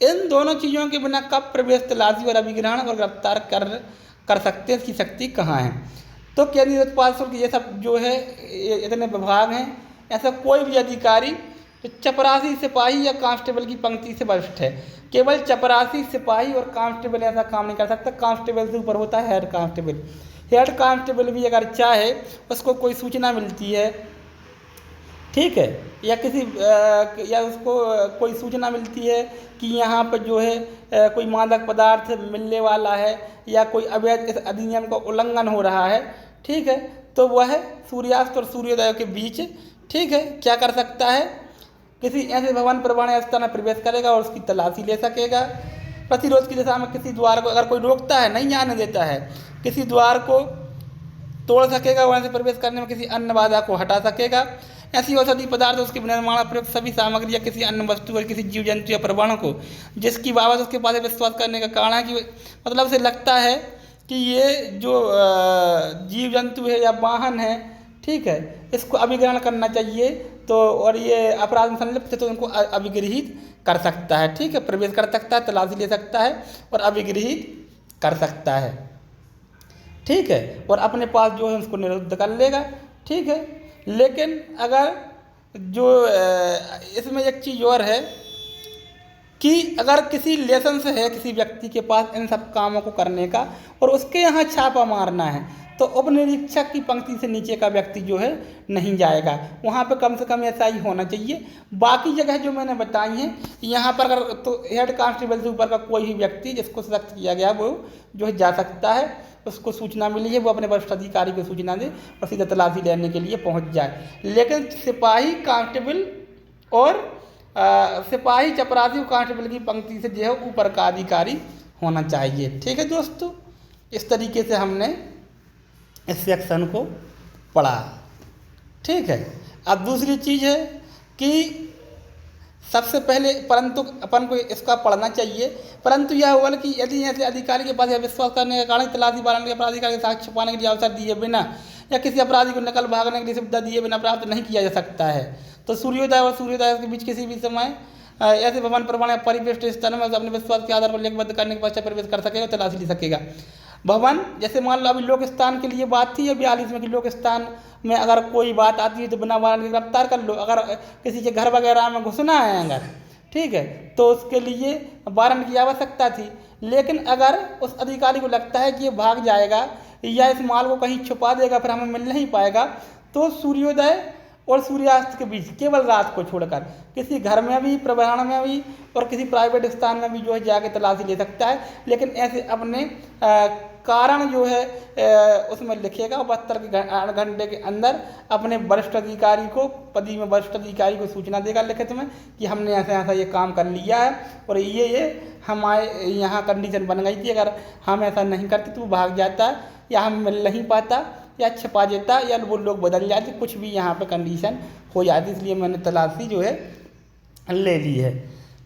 इन दोनों चीज़ों के बिना कब प्रवेश, तलाशी और अभिग्रहण और गिरफ्तार कर सकते हैं, इसकी शक्ति कहाँ है। तो केंद्रीय उत्पाद शुल्क ये सब जो है इतने विभाग हैं, ऐसा कोई भी अधिकारी तो चपरासी, सिपाही या कांस्टेबल की पंक्ति से वरिष्ठ है। केवल चपरासी, सिपाही और कांस्टेबल ऐसा काम नहीं कर सकता। कांस्टेबल से ऊपर होता है हेड कांस्टेबल। हेड कांस्टेबल भी अगर चाहे, उसको कोई सूचना मिलती है, ठीक है, या किसी या उसको कोई सूचना मिलती है कि यहाँ पर जो है कोई मादक पदार्थ मिलने वाला है या कोई अवैध इस अधिनियम का उल्लंघन हो रहा है, ठीक है, तो वह सूर्यास्त और सूर्योदय के बीच, ठीक है, क्या कर सकता है, किसी ऐसे भवन, प्रमाण या स्थान में प्रवेश करेगा और उसकी तलाशी ले सकेगा। प्रतिरोध की दिशा में किसी द्वार को अगर कोई रोकता है, नहीं आने देता है, किसी द्वार को तोड़ सकेगा, वहाँ से प्रवेश करने में किसी अन्य बाधा को हटा सकेगा। ऐसी औषधि पदार्थ, उसके निर्माण प्रयुक्त सभी सामग्री या किसी अन्य वस्तु और किसी जीव जंतु या परमाणु को जिसकी बाबत उसके पास विश्वास करने का कारण है कि मतलब उसे लगता है कि ये जो जीव जंतु है या वाहन है, ठीक है, इसको अभिग्रहण करना चाहिए, तो और ये अपराध में संलिप्त है तो उनको अभिगृहित कर सकता है। ठीक है, प्रवेश कर सकता है, तलाशी ले सकता है और अभिगृहित कर सकता है। ठीक है, और अपने पास जो है उसको निरुद्ध कर लेगा। ठीक है, लेकिन अगर जो इसमें एक चीज़ और है कि अगर किसी लाइसेंस है किसी व्यक्ति के पास इन सब कामों को करने का और उसके यहाँ छापा मारना है, तो उपनिरीक्षक की पंक्ति से नीचे का व्यक्ति जो है नहीं जाएगा। वहाँ पे कम से कम ऐसा ही होना चाहिए। बाकी जगह जो मैंने बताई हैं, यहाँ पर अगर तो हेड कांस्टेबल से ऊपर का कोई भी व्यक्ति जिसको सशक्त किया गया वो जो है जा सकता है, उसको सूचना मिली है, वो अपने वरिष्ठ अधिकारी को सूचना दे और सीधा तलाशी लेने के लिए पहुँच जाए। लेकिन सिपाही, कांस्टेबल और सिपाही, चपरासी, कांस्टेबल की पंक्ति से जो है ऊपर का अधिकारी होना चाहिए। ठीक है दोस्तों, इस तरीके से हमने इस सेक्शन को पढ़ा। ठीक है, अब दूसरी चीज़ है कि सबसे पहले परंतु अपन को इसका पढ़ना चाहिए, परंतु यह होगा कि यदि ऐसे अधिकारी के पास यह विश्वास करने के कारण तलाशी वारंट के अपराधिकार के साक्ष्य छुपाने के लिए अवसर दिए बिना या किसी अपराधी को नकल भागने के लिए सुविधा दिए बिना प्राप्त नहीं किया जा सकता है, तो सूर्योदय और सूर्योदय के बीच किसी भी समय ऐसे भवन, प्रमाण या परिवेष्ट स्थान में अपने विश्वास के आधार पर लेखबद्ध करने के पश्चात प्रवेश कर सकेगा, तलाशी ले सकेगा। भवन, जैसे मान लो अभी लोक स्थान के लिए बात थी 42 में कि लोक स्थान में अगर कोई बात आती है तो बिना वारंट के गिरफ्तार कर लो। अगर किसी के घर वगैरह में घुसना है अगर, ठीक है, तो उसके लिए वारंट की आवश्यकता थी। लेकिन अगर उस अधिकारी को लगता है कि ये भाग जाएगा या इस माल को कहीं छुपा देगा फिर हमें मिल नहीं पाएगा, तो सूर्योदय और सूर्यास्त के बीच केवल रात को छोड़कर किसी घर में भी, प्रबंधन में भी और किसी प्राइवेट स्थान में भी जो है जाके तलाशी ले सकता है। लेकिन ऐसे अपने कारण जो है उसमें लिखेगा, 72 घंटे के अंदर अपने वरिष्ठ अधिकारी को, पदी में वरिष्ठ अधिकारी को सूचना देगा लिखित में कि हमने ऐसा ऐसा ये काम कर लिया है और ये हमारे यहाँ कंडीशन बन गई थी, अगर हम ऐसा नहीं करते तो वो भाग जाता या हम मिल नहीं पाता या छिपा देता या वो लोग बदल जाते, कुछ भी यहाँ पे कंडीशन हो जाती, इसलिए मैंने तलाशी जो है ले ली है।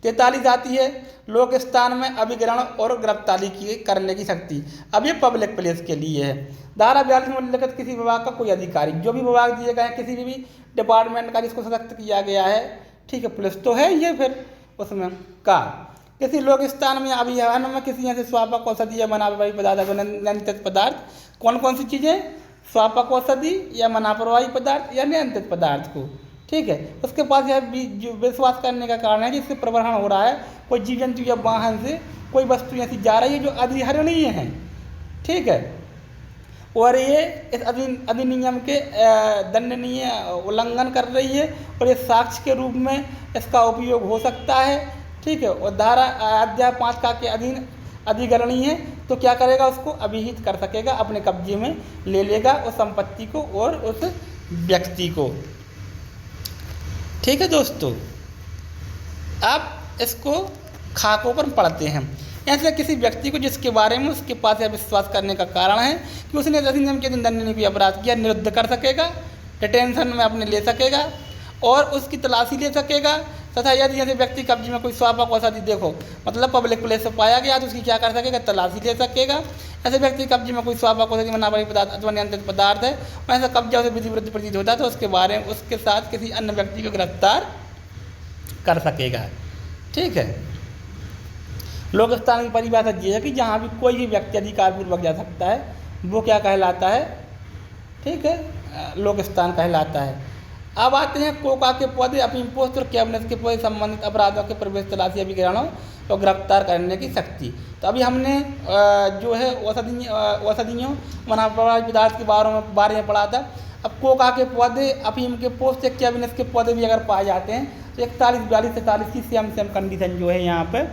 43 आती है लोक स्थान में अभिग्रहण और गिरफ्तारी करने की शक्ति। अब ये पब्लिक प्लेस के लिए है। धारा 42 में उल्लिखित किसी विभाग का कोई अधिकारी, जो भी विभाग दिए गए हैं किसी भी डिपार्टमेंट का जिसको सशक्त किया गया है, ठीक है, पुलिस तो है ये, फिर उसमें का किसी लोक स्थान में अभियान में किसी ऐसे स्वापक औषधि या मनाप्रवाही पदार्थ नियंत्रित पदार्थ, कौन कौन सी चीज़ें, स्वापक औषधि या मनाप्रवाही पदार्थ या नियंत्रित पदार्थ को, ठीक है। उसके पास यह जो विश्वास करने का कारण है कि इससे प्रवहन हो रहा है, कोई जीव जंतु या वाहन से कोई वस्तु ऐसी जा रही है जो अधिहरणीय है, ठीक है, और ये इस अधिनियम के दंडनीय उल्लंघन कर रही है और ये साक्ष्य के रूप में इसका उपयोग हो सकता है, ठीक है। और धारा अध्याय 5 का के अधीन अधिग्रहणीय है तो क्या करेगा, उसको अभिहित कर सकेगा, अपने कब्जे में ले लेगा उस संपत्ति को और उस व्यक्ति को, ठीक है दोस्तों। अब इसको खाकों पर पढ़ते हैं। ऐसे किसी व्यक्ति को जिसके बारे में उसके पास यह विश्वास करने का कारण है कि उसने अधिनियम के दिन दंडनीय कोई अपराध किया, निरुद्ध कर सकेगा, डिटेंशन में अपने ले सकेगा और उसकी तलाशी ले सकेगा, तथा यदि ऐसे व्यक्ति कब्जे में कोई स्वापक औषधि, देखो मतलब पब्लिक प्लेस से पाया गया तो उसकी क्या कर सकेगा, तलाशी ले सकेगा। ऐसे व्यक्ति कब्जे में कोई स्वापक औषधि मनाप्रवाही पदार्थ अथवा नियंत्रित पदार्थ है और ऐसा कब्जा उसे विधि विरुद्ध प्रतीत होता है तो उसके बारे में उसके साथ किसी अन्य व्यक्ति को गिरफ्तार कर सकेगा, ठीक है। लोक स्थान की परिभाषा ये है कि जहाँ भी कोई भी व्यक्ति अधिकारपूर्वक जा सकता है वो क्या कहलाता है, ठीक है, लोक स्थान कहलाता है। अब आते हैं कोका के पौधे, अफीम पोस्त और कैबिनेट के पौधे संबंधित अपराधों के प्रवेश, तलाशी, अभिग्रहणों और गिरफ्तार करने की शक्ति। तो अभी हमने जो है औषधियों मनाप्रवाही पदार्थ के बारे में पढ़ा था। अब कोका के पौधे, अफीम के पोस्त, कैबिनेट के पौधे भी अगर पाए जाते हैं तो 41, 42, 43 की सेम कंडीशन जो है यहाँ पर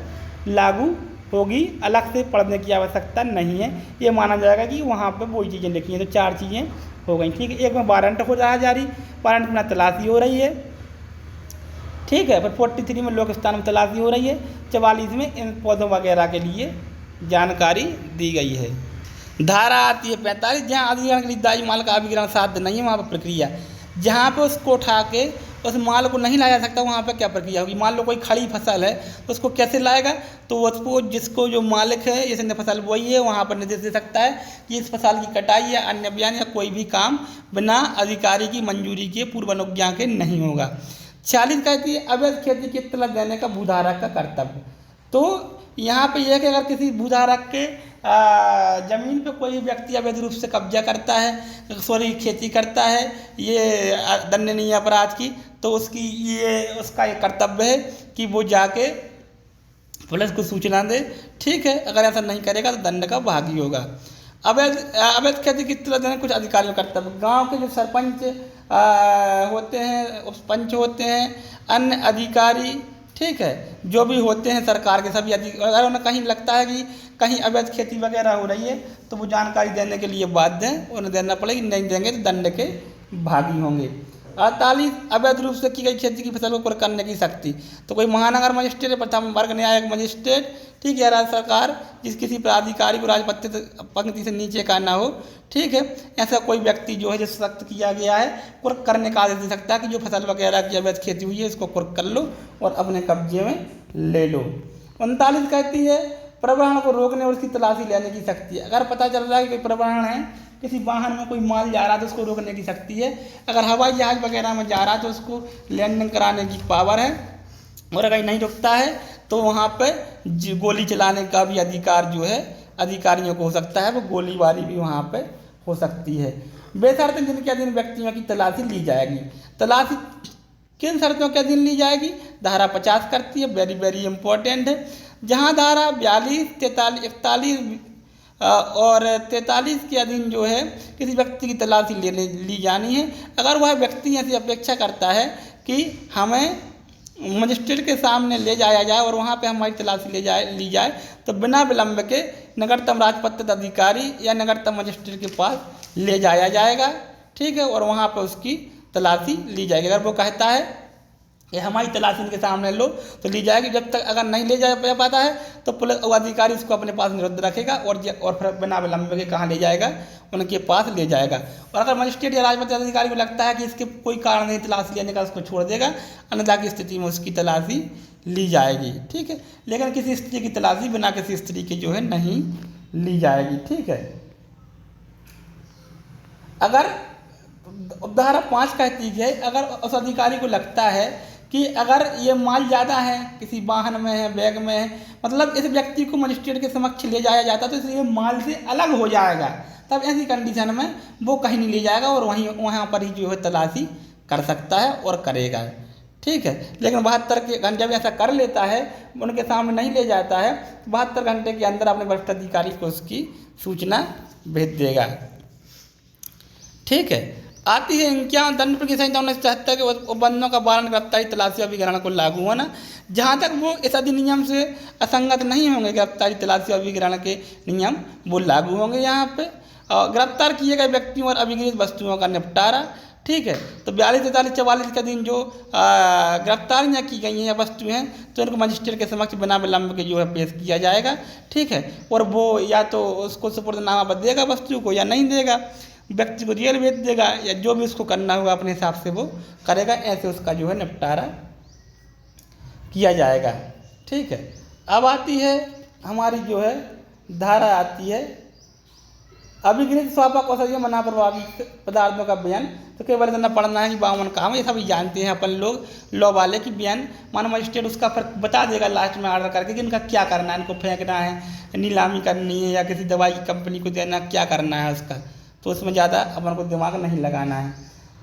लागू होगी, अलग से पढ़ने की आवश्यकता नहीं है। ये माना जाएगा कि वहाँ पे वही चीज़ें लिखी हैं, तो 4 चीज़ें हो गई, ठीक है। एक में वारंट हो रहा है जारी, वारंट में तलाशी हो रही है, ठीक है। फिर 43 में लोक स्थान में तलाशी हो रही है, 44 में इन पौधों वगैरह के लिए जानकारी दी गई है। धारा आती है 45, जहाँ अधिग्रहण के लिए दायी माल का अभिग्रहण साध्य नहीं है वहाँ पर प्रक्रिया, जहाँ पर उसको उठा के उस माल को नहीं लाया जा सकता वहाँ पर क्या प्रक्रिया होगी। मान लो कोई खड़ी फसल है तो उसको कैसे लाएगा, तो उसको जिसको जो मालिक है जिसने फसल बोई है वहाँ पर निर्देश दे सकता है कि इस फसल की कटाई या अन्य बयान या कोई भी काम बिना अधिकारी की मंजूरी के, पूर्व अनुज्ञा के नहीं होगा। 40 कहती है अवैध खेती की इत्तला देने का भूधारक का कर्तव्य। तो यहाँ पे यह है कि अगर किसी भूधारक के ज़मीन पे कोई व्यक्ति अवैध रूप से कब्जा करता है, खेती करता है ये दंडनीय अपराध की, तो उसका ये कर्तव्य है कि वो जाके पुलिस को सूचना दे, ठीक है। अगर ऐसा नहीं करेगा तो दंड का भागी होगा। अवैध खेती की इत्तला देने कुछ अधिकारियों का कर्तव्य, गाँव के जो सरपंच होते हैं, उप पंच होते हैं, अन्य अधिकारी, ठीक है, जो भी होते हैं सरकार के सभी अगर उन्हें कहीं लगता है कि कहीं अवैध खेती वगैरह हो रही है तो वो जानकारी देने के लिए बाध्य हैं, उन्हें देना पड़ेगी, नहीं देंगे तो दंड के भागी होंगे। 48 अवैध रूप से की गई खेती की फसल को पूरा करने की शक्ति। तो कोई महानगर मजिस्ट्रेट, प्रथम वर्ग न्यायिक मजिस्ट्रेट, ठीक है, राज्य सरकार जिस किसी प्राधिकारी को राजपत्य पंक्ति से नीचे का ना हो, ठीक है, ऐसा कोई व्यक्ति जो है जो सख्त किया गया है कुर्क करने का आदेश दे सकता है कि जो फसल वगैरह की अवैध खेती हुई है इसको कुर्क कर लो और अपने कब्जे में ले लो। 39 कहती है प्रवहन को रोकने और उसकी तलाशी लेने की शक्ति है। अगर पता चल रहा है कि कोई प्रवहन है, किसी वाहन में कोई माल जा रहा है तो उसको रोकने की शक्ति है। अगर हवाई जहाज वगैरह में जा रहा है तो उसको लैंडिंग कराने की पावर है, और अगर नहीं रुकता है तो वहाँ पे गोली चलाने का भी अधिकार जो है अधिकारियों को हो सकता है, वो गोलीबारी भी वहाँ पे हो सकती है। बेशर्त जिनके अधीन व्यक्तियों की तलाशी ली जाएगी। तलाशी किन शर्तों के अधीन ली जाएगी, धारा 50 करती है, वेरी वेरी इंपॉर्टेंट है। जहाँ धारा 42, 43, 41 और 43 के अधीन जो है किसी व्यक्ति की तलाशी ली जानी है। अगर वह व्यक्ति ऐसी अपेक्षा करता है कि हमें मजिस्ट्रेट के सामने ले जाया जाए और वहाँ पे हमारी तलाशी ली जाए तो बिना विलंब के नगरतम राजपत्रित अधिकारी या नगरतम मजिस्ट्रेट के पास ले जाया जाएगा, ठीक है, और वहाँ पे उसकी तलाशी ली जाएगी। अगर वो कहता है कि हमारी तलाशी इनके सामने लो तो ली जाएगी। जब तक अगर नहीं ले जा पाता है तो पुलिस अधिकारी उसको अपने पास निरुद्ध रखेगा और फिर बिना विलंब के कहाँ ले जाएगा, उनके पास ले जाएगा। और अगर मजिस्ट्रेट या राजपत्रित अधिकारी को लगता है कि इसके कोई कारण नहीं तलाशी लेने का, उसको छोड़ देगा, अन्यथा की स्थिति में उसकी तलाशी ली जाएगी, ठीक है। लेकिन किसी स्त्री की तलाशी बिना किसी स्त्री के जो है नहीं ली जाएगी, ठीक है। अगर धारा 5 कहती है अगर उस अधिकारी को लगता है कि अगर ये माल ज़्यादा है, किसी वाहन में है, बैग में है, मतलब इस व्यक्ति को मजिस्ट्रेट के समक्ष ले जाया जाता तो इसलिए माल से अलग हो जाएगा, तब ऐसी कंडीशन में वो कहीं नहीं ले जाएगा और वहाँ पर ही जो है तलाशी कर सकता है और करेगा। ठीक है, लेकिन 72 के घंटे में ऐसा कर लेता है, उनके सामने नहीं ले जाता है, 72 घंटे के अंदर अपने वरिष्ठ अधिकारी को उसकी सूचना भेज देगा। ठीक है, आती है 51 दंड प्रक्रिया संहिता 1974 के उपबंधों का वारंट, गिरफ्तारी, तलाशी, अभिग्रहण को लागू होना। जहाँ तक वो इस अधिनियम से असंगत नहीं होंगे, गिरफ्तारी, तलाशी, अभिग्रहण के नियम वो लागू होंगे यहाँ पे। गिरफ्तार किए गए व्यक्तियों और अभिगृहित वस्तुओं का निपटारा। ठीक है, तो 42, 43, 44 के दिन जो गिरफ्तारियाँ की गई हैं या वस्तुएं हैं तो उनको मजिस्ट्रेट के समक्ष बिना विलंब के जो है पेश किया जाएगा। ठीक है, और वो या तो उसको सुपुर्दनामा देगा वस्तु को या नहीं देगा, व्यक्ति को जेल भेज देगा या जो भी उसको करना होगा अपने हिसाब से वो करेगा, ऐसे उसका जो है निपटारा किया जाएगा। ठीक है, अब आती है हमारी जो है धारा आती है अभिगृहित स्वापक औषधीय मना प्रभावित पदार्थों का बयान। तो केवल इतना पढ़ना है कि 52 काम, ये सभी जानते हैं अपन लोग लॉ वाले की बयान मानो मजिस्ट्रेट उसका फर्क बता देगा लास्ट में ऑर्डर करके कि इनका क्या करना है, इनको फेंकना है, नीलामी करनी है या किसी दवाई की कंपनी को देना, क्या करना है उसका, तो उसमें ज़्यादा अपन को दिमाग नहीं लगाना है।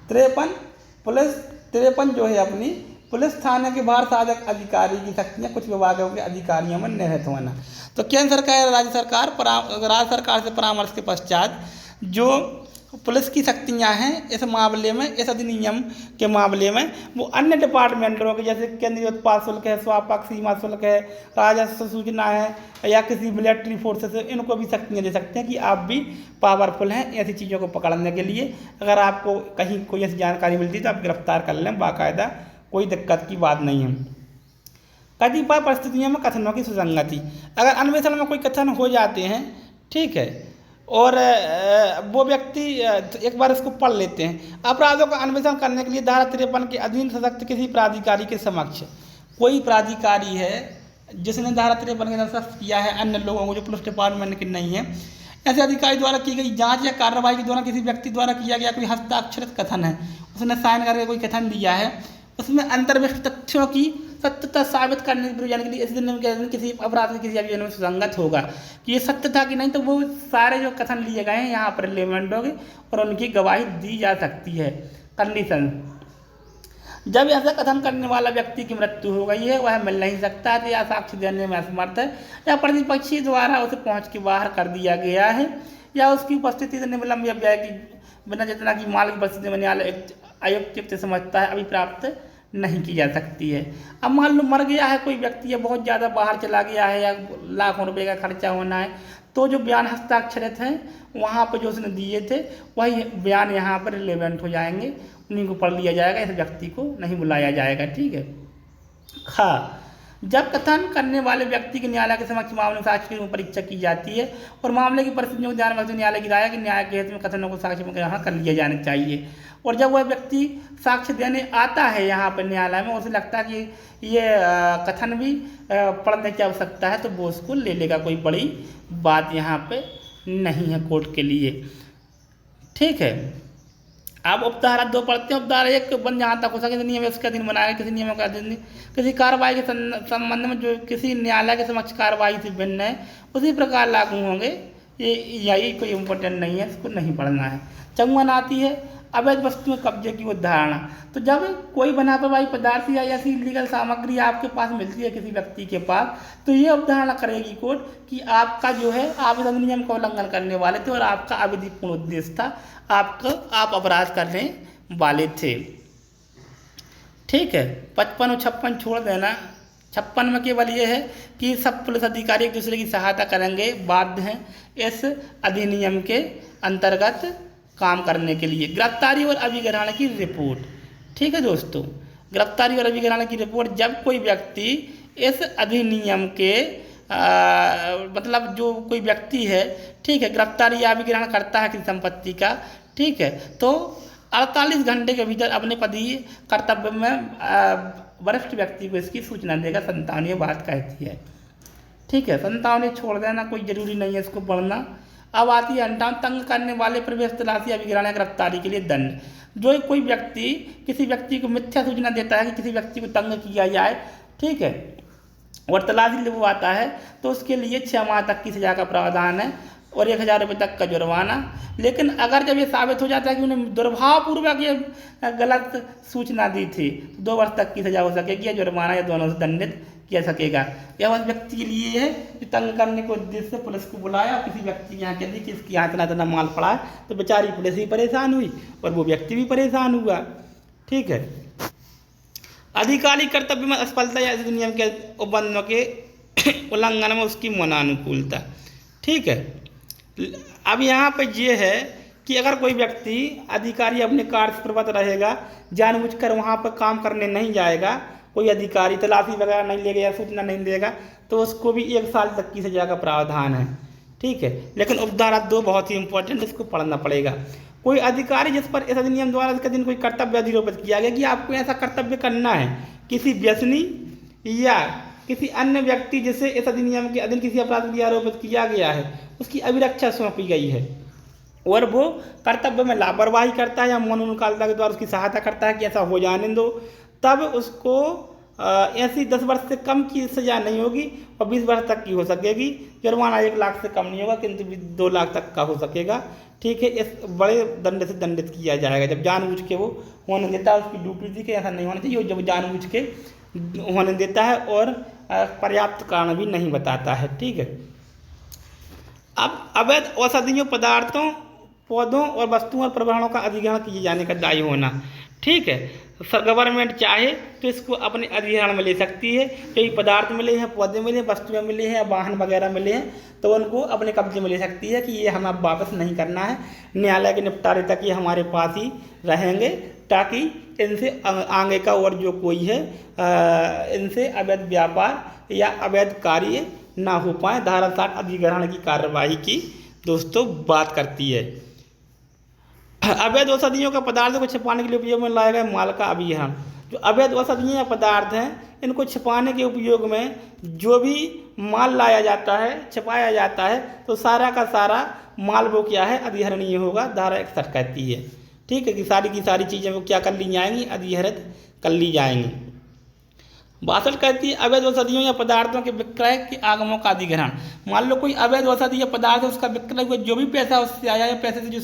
53 जो है अपनी पुलिस थाने के बाहर साधक अधिकारी की शक्तियाँ कुछ विभागों के अधिकारियों में निहित होना। तो केंद्र सरकार, राज्य सरकार से परामर्श के पश्चात जो पुलिस की शक्तियाँ हैं इस मामले में, इस अधिनियम के मामले में, वो अन्य डिपार्टमेंटों के जैसे केंद्रीय उत्पाद शुल्क है, स्वापक सीमा शुल्क है, राजस्व सूचना है या किसी मिलिट्री फोर्सेस है, इनको भी शक्तियाँ दे सकते हैं कि आप भी पावरफुल हैं ऐसी चीज़ों को पकड़ने के लिए। अगर आपको कहीं कोई ऐसी जानकारी मिलती है तो आप गिरफ्तार कर लें बाकायदा, कोई दिक्कत की बात नहीं है। कतिपय परिस्थितियों में कथनों की सुसंगति, अगर अन्वेषण में कोई कथन हो जाते हैं, ठीक है, और वो व्यक्ति एक बार इसको पढ़ लेते हैं। अपराधों का अन्वेषण करने के लिए धारा 53 के अधीन सशक्त किसी प्राधिकारी के समक्ष, कोई प्राधिकारी है जिसने धारा 53 के अंदर सख्त किया है अन्य लोगों को जो पुलिस डिपार्टमेंट के नहीं है, ऐसे अधिकारी द्वारा की गई जांच या कार्रवाई के दौरान किसी व्यक्ति द्वारा किया गया कोई हस्ताक्षरित कथन है, उसने साइन करके कोई कथन दिया है, उसमें अंतर्विष्ट तथ्यों की सत्यता साबित करने के यानी कि इस दिन में किसी अपराध में किसी अभियोग में सुसंगत होगा कि ये सत्य था कि नहीं, तो वो सारे जो कथन लिए गए हैं यहाँ पर रिलेवेंट होंगे और उनकी गवाही दी जा सकती है। कंडीशन, जब ऐसा कथन करने वाला व्यक्ति की मृत्यु हो गई है, वह मिल नहीं सकता है या साक्ष्य देने में असमर्थ है या प्रतिपक्षी द्वारा उसे पहुँच के बाहर कर दिया गया है या उसकी उपस्थिति से निलंबित या व्यय की बिना जितना की माल की उपस्थिति में न्यायालय आयुक्त समझता है अभी प्राप्त नहीं की जा सकती है। अब मान लो मर गया है कोई व्यक्ति या बहुत ज़्यादा बाहर चला गया है या लाखों रुपए का खर्चा होना है, तो जो बयान हस्ताक्षरित हैं वहाँ पर जो उसने दिए थे वही बयान यहाँ पर रिलेवेंट हो जाएंगे, उन्हीं को पढ़ लिया जाएगा, इस व्यक्ति को नहीं बुलाया जाएगा। ठीक है। हाँ, जब कथन करने वाले व्यक्ति के न्यायालय के समक्ष मामले साक्ष्य की परीक्षा की जाती है और मामले की परिस्थितियों को ध्यान में रखते न्यायालय की राय कि न्याय के हित में कथनों को साक्ष्य में ग्रहण कर लिया जाना चाहिए। और जब वह व्यक्ति साक्ष्य देने आता है यहाँ पर न्यायालय में, उसे लगता है कि ये कथन भी पढ़ने की आवश्यकता है, तो वो उसको ले लेगा, कोई बड़ी बात यहाँ पे नहीं है कोर्ट के लिए। ठीक है। अब उपधारा 2 पढ़ते हैं। उपधारा 1 बंद जहाँ तक हो सके नियम उसका दिन बनाया, किसी नियम का दिन किसी कार्रवाई के संबंध में जो किसी न्यायालय के समक्ष कार्रवाई से भिन्न है उसी प्रकार लागू होंगे। ये यही कोई इम्पोर्टेंट नहीं है, इसको नहीं पढ़ना है। 54 आती है अवैध वस्तुओं कब्जे की उदाहरण। तो जब कोई बनावटी पदार्थ या ऐसी इलीगल सामग्री आपके पास मिलती है किसी व्यक्ति के पास, तो ये अवधारणा करेगी कोर्ट कि आपका जो है आप इस अधिनियम का उल्लंघन करने वाले थे और आपका अविधिपूर्ण उद्देश्य था, आप अपराध करने वाले थे। ठीक है। 55 और 56 छोड़ देना। 56 में केवल ये है कि सब पुलिस अधिकारी एक दूसरे की सहायता करेंगे, बाध्य हैं इस अधिनियम के अंतर्गत काम करने के लिए। गिरफ्तारी और अभिग्रहण की रिपोर्ट। ठीक है दोस्तों, गिरफ्तारी और अभिग्रहण की रिपोर्ट जब कोई व्यक्ति इस अधिनियम के मतलब जो कोई व्यक्ति है, ठीक है, गिरफ्तारी या अभिग्रहण करता है किसी संपत्ति का, ठीक है, तो 48 घंटे के भीतर अपने पदीय कर्तव्य में वरिष्ठ व्यक्ति को इसकी सूचना देगा। 57 बात कहती है। ठीक है, 57 छोड़ देना, कोई ज़रूरी नहीं है इसको पढ़ना। अब आती है 58, तंग करने वाले, प्रवेश, तलाशी, अभिग्रहण या गिरफ्तारी के लिए दंड। जो कोई व्यक्ति किसी व्यक्ति को मिथ्या सूचना देता है कि किसी व्यक्ति को तंग किया जाए, ठीक है, और तलाशी लिखवाता है, तो उसके लिए 6 माह तक की सजा का प्रावधान है और 1000 रुपये तक का जुर्माना। लेकिन अगर जब ये साबित हो जाता है कि उन्हें दुर्भावपूर्वक ये गलत सूचना दी थी, 2 वर्ष तक की सजा हो सकेगी या जुर्माना, या दोनों से दंडित किया सकेगा। यह उस व्यक्ति के लिए है जो तंग करने के उद्देश्य से पुलिस को बुलाया, किसी व्यक्ति के यहाँ कह दी कि इसके यहाँ इतना इतना माल पड़ा है, तो बेचारी पुलिस भी परेशान हुई और वो व्यक्ति भी परेशान हुआ, ठीक है। अधिकारी कर्तव्य में असफलता या इस नियम के उपबंधों के उल्लंघन में उसकी मनानुकूलता, ठीक है। अब यहाँ पर ये है कि अगर कोई व्यक्ति अधिकारी अपने कार्य से प्रवृत्त रहेगा, जानबूझकर वहाँ पर काम करने नहीं जाएगा, कोई अधिकारी तलाशी वगैरह नहीं लेगा या सूचना नहीं देगा, तो उसको भी 1 साल तक की सजा का प्रावधान है, ठीक है। लेकिन उपधारा 2 बहुत ही इंपॉर्टेंट, इसको पढ़ना पड़ेगा। कोई अधिकारी जिस पर इस अधिनियम द्वारा इसके दिन कोई कर्तव्य अधिरोपित किया गया कि आपको ऐसा कर्तव्य करना है, किसी व्यसनी या किसी अन्य व्यक्ति जिसे इस अधिनियम के अधीन किसी अपराध के लिए आरोपित किया गया है, उसकी अभिरक्षा सौंपी गई है और वो कर्तव्य में लापरवाही करता है या मनोनुकालता के द्वारा उसकी सहायता करता है कि ऐसा हो जाने दो, तब उसको ऐसी 10 वर्ष से कम की सजा नहीं होगी और 20 वर्ष तक की हो सकेगी। जुर्माना 1 लाख से कम नहीं होगा, किंतु 2 लाख तक का हो सकेगा, ठीक है। इस बड़े दंड से दंडित किया जाएगा जब जानबूझ के वो होने देता है, उसकी ड्यूटी थी कि ऐसा नहीं होना चाहिए, जब जानबूझ के होने देता है और पर्याप्त कारण भी नहीं बताता है, ठीक है। अब अवैध औषधीय पदार्थों, पौधों और वस्तुओं और प्रवहणों का अधिग्रहण किए जाने का दायी होना, ठीक है। गवर्नमेंट चाहे तो इसको अपने अधिग्रहण में ले सकती है। कई पदार्थ मिले हैं, पौधे मिले हैं, वस्तुएं मिले हैं, वाहन वगैरह मिले हैं, तो उनको अपने कब्जे में ले सकती है कि ये हमें अब वापस नहीं करना है, न्यायालय के निपटारे तक ये हमारे पास ही रहेंगे, ताकि इनसे आगे का और जो कोई है इनसे अवैध व्यापार या अवैध कार्य ना हो पाए। धारा 60 अधिग्रहण की कार्यवाही की दोस्तों बात करती है। अवैध औषधियों का पदार्थों को छिपाने के लिए उपयोग में लाए गए माल का अभिग्रहण। जो अवैध औषधीय पदार्थ हैं, इनको छिपाने के उपयोग में जो भी माल लाया जाता है, छिपाया जाता है, तो सारा का सारा माल वो क्या है, अधिग्रहणीय होगा। धारा 61 कहती है, ठीक है, कि सारी की सारी चीज़ें वो क्या कर ली जाएंगी, अधिग्रहित कर ली जाएंगी। 62 कहती है अवैध औषधियों या पदार्थों के विक्रय के आगमों का अधिग्रहण। मान लो कोई अवैध औषधि या पदार्थ है, उसका विक्रय हुआ, जो भी पैसा उससे आया या पैसे से जो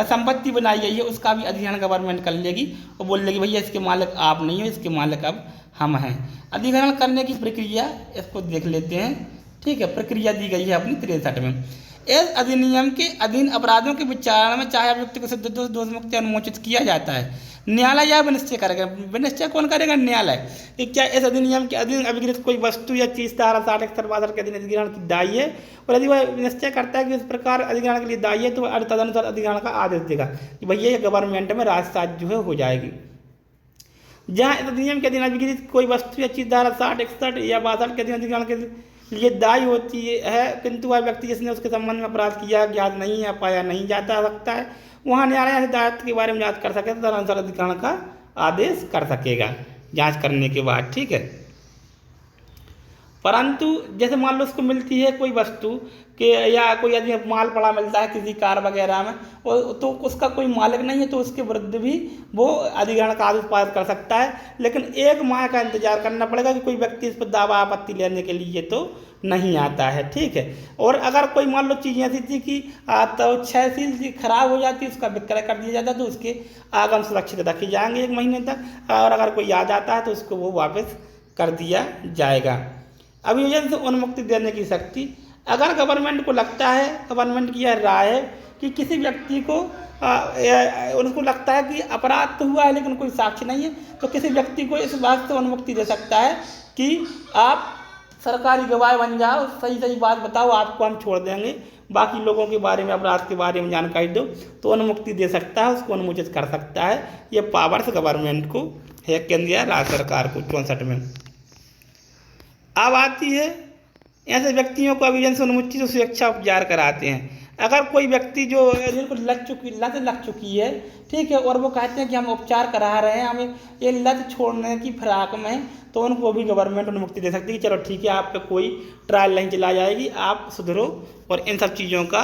संपत्ति बनाई गई है, उसका भी अधिग्रहण गवर्नमेंट कर लेगी और बोल लेगी भैया इसके मालिक आप नहीं हो, इसके मालिक अब हम हैं। अधिग्रहण करने की प्रक्रिया इसको देख लेते हैं, ठीक है। प्रक्रिया दी गई है अपनी 63 में। इस अधिनियम के अधीन अपराधों के विचारण में चाहे अभियुक्त को सिद्ध दोष मुक्ति अनुमोचित किया जाता है, न्यायालय यह विनिश्चय करेगा। विनिश्चय कौन करेगा? न्यायालय। कि क्या इस अधिनियम के अधीन अभिगृहित कोई वस्तु या चीज धारा 60, 61, 62 के अधीन अधिग्रहण की दायी है, और यदि वह निश्चय करता है कि इस प्रकार अधिग्रहण के लिए दायी है, तो तदनुसार अधिग्रहण का आदेश देगा कि भैया ये गवर्नमेंट में राजसाज जो है हो जाएगी। जहाँ इस अधिनियम के अधीन अभिगृहित कोई वस्तु या चीज धारा 60, 61 या 62 के अधीन अधिग्रहण के लिए दायी होती है, किंतु वह व्यक्ति जिसने उसके संबंध में अपराध किया ज्ञात नहीं है, पाया नहीं जाता सकता है, वहाँ न्यायालय दायित्व के बारे में जांच कर सके तो तदनुसार अधिग्रहण का आदेश कर सकेगा जांच करने के बाद, ठीक है। परंतु जैसे मान लो उसको मिलती है कोई वस्तु के या कोई यदि माल पड़ा मिलता है किसी कार वगैरह में, और तो उसका कोई मालिक नहीं है, तो उसके विरुद्ध भी वो अधिग्रहण का आदेश पारित कर सकता है। लेकिन 1 माह का इंतजार करना पड़ेगा कि कोई व्यक्ति इस पर दावा आपत्ति लेने के लिए तो नहीं आता है, ठीक है। और अगर कोई मान लो चीज़ें ऐसी थी कि तो क्षयशील खराब हो जाती है, उसका विक्रय कर दिया जाता है, तो उसके आगम सुरक्षित रखे जाएंगे 1 महीने तक, और अगर कोई याद आता है तो उसको वो वापस कर दिया जाएगा। अभियोजन से उन्मुक्ति देने की शक्ति। अगर गवर्नमेंट को लगता है, गवर्नमेंट की यह राय है कि किसी व्यक्ति को उनको लगता है कि अपराध तो हुआ है लेकिन कोई साक्ष्य नहीं है, तो किसी व्यक्ति को इस बात से उन्मुक्ति दे सकता है कि आप सरकारी गवाह बन जाओ, सही सही बात बताओ, आपको हम छोड़ देंगे, बाकी लोगों के बारे में, अपराध के बारे में जानकारी दो, तो अनुमुक्ति दे सकता है, उसको अनुमोचित कर सकता है। ये पावर्स गवर्नमेंट को है, केंद्रीय राज्य सरकार को 64 में। अब आती है ऐसे व्यक्तियों को अभियोजन से उन्मुक्ति सुरक्षा उपचार कराते हैं। अगर कोई व्यक्ति जो जिनको लत लग चुकी है, ठीक है, और वो कहते हैं कि हम उपचार करा रहे हैं, हमें ये लत छोड़ने की फिराक में, तो उनको भी गवर्नमेंट उन्मुक्ति दे सकती है कि चलो ठीक है, आप पे कोई ट्रायल नहीं चला जाएगी, आप सुधरो और इन सब चीज़ों का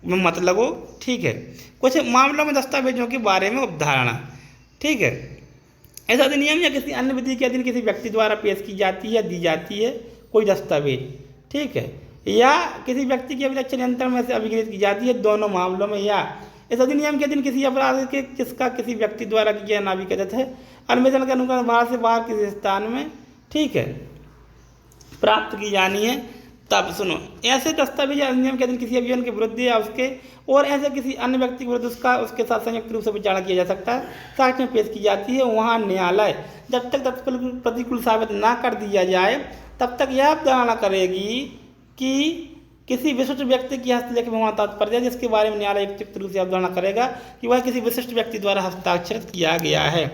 में मत लगो। ठीक है, कुछ मामलों में दस्तावेजों के बारे में अवधारणा। ठीक है, ऐसा अधिनियम या किसी अन्य विधि के अधीन किसी व्यक्ति द्वारा पेश की जाती है, दी जाती है कोई दस्तावेज। ठीक है, या किसी व्यक्ति के अभिलक्षण नियंत्रण में से अभिगृहित की जाती है, दोनों मामलों में। या इस अधिनियम के अधीन किसी अपराध के जिसका किसी व्यक्ति द्वारा किया नाविकता है अन्वेषण के अनुसार बाहर से बाहर किसी स्थान में, ठीक है, प्राप्त की जानी है। तब सुनो, ऐसे दस्तावेज या अधिनियम के अधीन किसी अभियान के विरुद्ध या उसके और ऐसे किसी अन्य व्यक्ति के विरुद्ध उसके साथ संयुक्त रूप से विचारणा किया जा सकता है, साक्ष्य में पेश की जाती है। वहाँ न्यायालय जब तक प्रतिकूल साबित ना कर दिया जाए तब तक यह अवधारणा करेगी कि किसी विशिष्ट व्यक्ति की हस्तलेख में वहाँ तात्पर्य है जिसके बारे में न्यायालय युक्त रूप से अवधारणा करेगा कि वह किसी विशिष्ट व्यक्ति द्वारा हस्ताक्षरित किया गया है।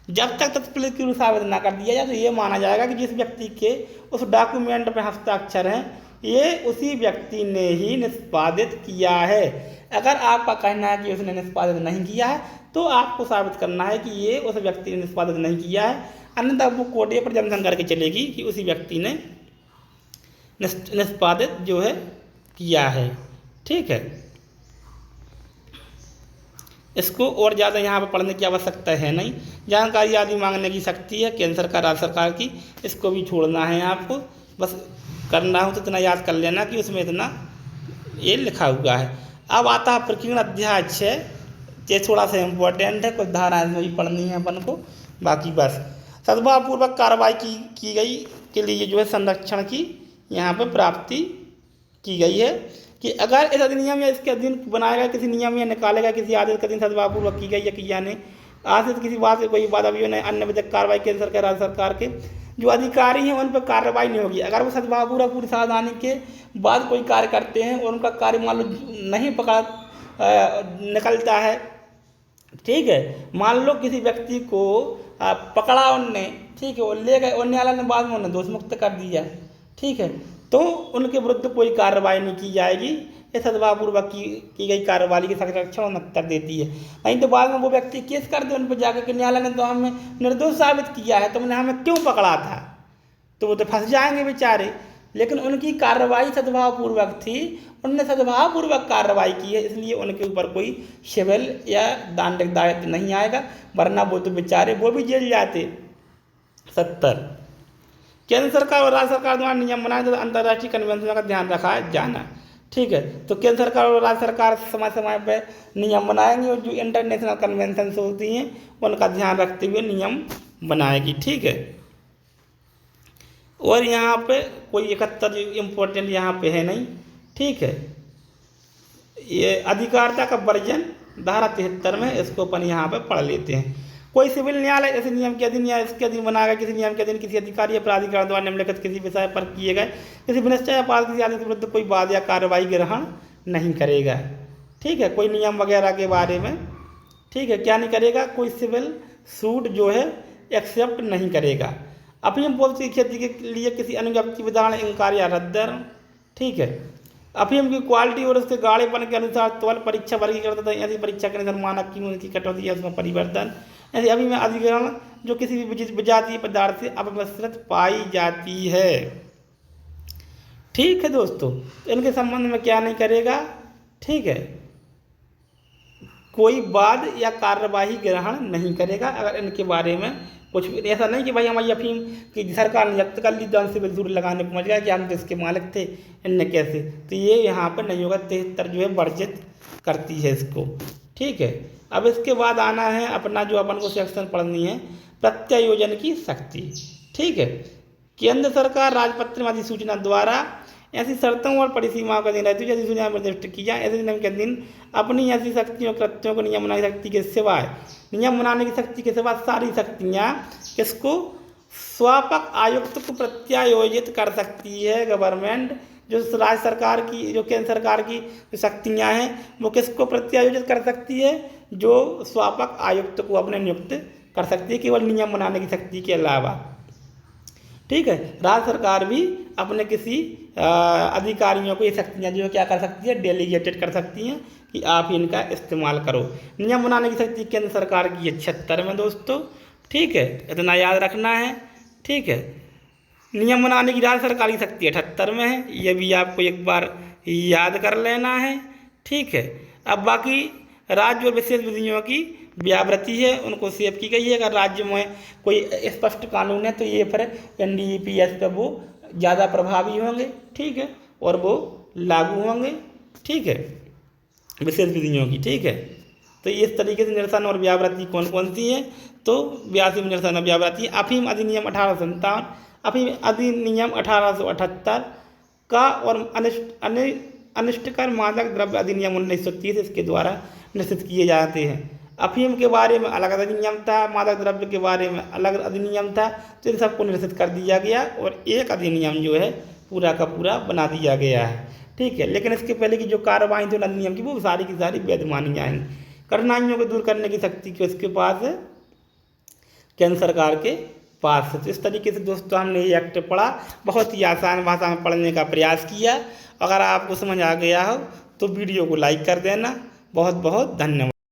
जब तक प्रतिकूल साबित ना कर दिया जाए तो ये माना जाएगा कि जिस व्यक्ति के उस डॉक्यूमेंट में हस्ताक्षर हैं ये उसी व्यक्ति ने ही निष्पादित किया है। अगर आपका कहना है कि उसने निष्पादित नहीं किया है तो आपको साबित करना है कि ये उस व्यक्ति ने निष्पादित नहीं किया है, अन्यथा वो कोर्ट पर जमसन करके चलेगी कि उसी व्यक्ति ने निष्पादित जो है किया है। ठीक है, इसको और ज़्यादा यहाँ पर पढ़ने की आवश्यकता है नहीं। जानकारी आदि मांगने की शक्ति है केंद्र सरकार राज्य सरकार की, इसको भी छोड़ना है आपको, बस करना हो तो इतना याद कर लेना कि उसमें इतना ये लिखा हुआ है। अब आता है प्रकीर्ण अध्याय 6, ये थोड़ा सा इम्पोर्टेंट है, कुछ धाराएं इसमें भी पढ़नी है अपन को, बाकी बस। सद्भावपूर्वक कार्रवाई की गई के लिए जो है संरक्षण की यहाँ पर प्राप्ति की गई है कि अगर इस अधिनियम या इसके अधीन बनाया गया किसी नियम या निकाले गया किसी आदेश के अधीन सद्भावपूर्वक की गई या की जाने आश्रित किसी बात से कोई बात अभियोग अन्य विधिक कार्रवाई केंद्र सरकार राज्य सरकार के जो अधिकारी हैं उन पर कार्रवाई नहीं होगी। अगर वो सद्भावपूर्वक पूरी सावधानी के बाद कोई कार्य करते हैं और उनका कार्य मान लो नहीं पकड़ा निकलता है, ठीक है, मान लो किसी व्यक्ति को पकड़ा उनने, ठीक है, वो ले गए और न्यायालय ने बाद में उन्हें दोष मुक्त कर दिया, ठीक है, तो उनके विरुद्ध कोई कार्रवाई नहीं की जाएगी। ये सद्भावपूर्वक की गई कार्रवाई की संरक्षण उत्तर देती है। नहीं तो बाद में वो व्यक्ति केस कर दे उन पर जाकर कि न्यायालय ने तो हमें निर्दोष साबित किया है, तुमने हमें क्यों पकड़ा था, तो वो तो फंस जाएंगे बेचारे। लेकिन उनकी कार्रवाई सद्भावपूर्वक थी, उनने सद्भावपूर्वक कार्रवाई की है, इसलिए उनके ऊपर कोई सिविल या दंडिक दायित्व नहीं आएगा, वरना वो तो बेचारे वो भी जेल जाते। 70 केंद्र सरकार और राज्य सरकार द्वारा नियम बनाए तो अंतर्राष्ट्रीय कन्वेंशनों का ध्यान रखा जाना। ठीक है, तो केंद्र सरकार और राज्य सरकार समय समय पर नियम बनाएंगी और जो इंटरनेशनल कन्वेंशन होती हैं उनका ध्यान रखते हुए नियम बनाएगी। ठीक है, और यहाँ पे कोई 71 इम्पोर्टेंट यहाँ पे है नहीं। ठीक है, ये अधिकारिता का वर्जन धारा 73 में, इसको अपन यहाँ पे पढ़ लेते हैं। कोई सिविल न्यायालय ऐसे नियम के अधीन या इसके अधीन बनाया गया किसी नियम के अधीन किसी अधिकारी या प्राधिकार द्वारा निम्नलिखित किसी विषय पर किए गए किसी विनिश्चय या पास किसी आदेश के विरुद्ध कोई वाद या कार्रवाई ग्रहण नहीं करेगा। ठीक है, कोई नियम वगैरह के बारे में, ठीक है, क्या नहीं करेगा, कोई सिविल सूट जो है एक्सेप्ट नहीं करेगा। अफीम पॉलिसी की खेती के लिए किसी अन्य व्यक्ति विधान इंकार या रद्द। ठीक है, अफीम की क्वालिटी और उसके गाढ़ेपन के अनुसार त्वल परीक्षा वर्गीकरण तथा ऐसी परीक्षा के अनुसार मानक की उनकी कटौती या उसमें परिवर्तन। ऐसे अभी में अधिग्रहण जो किसी भी विजातीय पदार्थ से अपमिश्रित पाई जाती है। ठीक है दोस्तों, इनके संबंध में क्या नहीं करेगा, ठीक है, कोई वाद या कार्यवाही ग्रहण नहीं करेगा। अगर इनके बारे में कुछ भी ऐसा नहीं कि भाई हमारी अफीम की सरकार ने जब्त कर ली तो हमसे बिल्कुल लगाने पहुँच गया कि हम तो इसके मालिक थे, इनने कैसे, तो ये यहाँ पर नहीं होगा। 73 जो है वर्जित करती है इसको। ठीक है, अब इसके बाद आना है अपना जो अपन को सेक्शन पढ़नी है प्रत्यायोजन की शक्ति। ठीक है, केंद्र सरकार राजपत्र में अधिसूचना द्वारा ऐसी शर्तों और परिसीमाओं का अधीन रहती है जैसी सूचना निर्दिष्ट की जाए। ऐसे नियम के अधीन अपनी ऐसी शक्तियों कृत्यों को नियम बनाने की शक्ति के सिवाय नियम बनाने की शक्ति के सिवा सारी शक्तियाँ किसको स्वापक आयुक्त को प्रत्यायोजित कर सकती है। गवर्नमेंट जो राज्य सरकार की जो केंद्र सरकार की जो शक्तियाँ हैं वो किसको प्रत्यायोजित कर सकती है, जो स्वापक आयुक्त को अपने नियुक्त कर सकती है केवल नियम बनाने की शक्ति के अलावा। ठीक है, राज्य सरकार भी अपने किसी अधिकारियों को ये शक्तियाँ जो क्या कर सकती है, डेलीगेटेड कर सकती हैं कि आप इनका इस्तेमाल करो। नियम बनाने की शक्ति केंद्र सरकार की 76 में दोस्तों। ठीक है, इतना याद रखना है। ठीक है, नियम बनाने की राज्य सरकार की शक्ति 78 में है, ये भी आपको एक बार याद कर लेना है। ठीक है। अब बाकी राज्य और विशेष विधियों की व्यावृत्ति है, उनको सेव की गई है। अगर राज्य में कोई स्पष्ट कानून है तो ये फिर NDPS पे वो ज़्यादा प्रभावी होंगे, ठीक है, और वो लागू होंगे, ठीक है, विशेष विधियों की, ठीक है। तो इस तरीके से निरसन और व्यावृत्ति कौन कौन सी है, तो 82 में निरसन और व्यावृत्ति। अफीम अधिनियम 1857, अफीम अधिनियम 1878 का और अनिष्टकर मादक द्रव्य अधिनियम 1930 इसके द्वारा निश्चित किए जाते हैं। अफीम के बारे में अलग अधिनियम था, मादक द्रव्य के बारे में अलग अधिनियम था, तो इन सबको निश्चित कर दिया गया और एक अधिनियम जो है पूरा का पूरा बना दिया गया है, ठीक है। लेकिन इसके पहले की जो कार्रवाई थी उन अधिनियम की वो सारी की सारी वैध मानी जाएंगी। कठिनाइयों को दूर करने की शक्ति की उसके पास है, केंद्र सरकार के पास है। तो इस तरीके से दोस्तों हमने ये एक्ट पढ़ा, बहुत ही आसान भाषा में पढ़ने का प्रयास किया। अगर आपको समझ आ गया हो तो वीडियो को लाइक कर देना। बहुत बहुत धन्यवाद।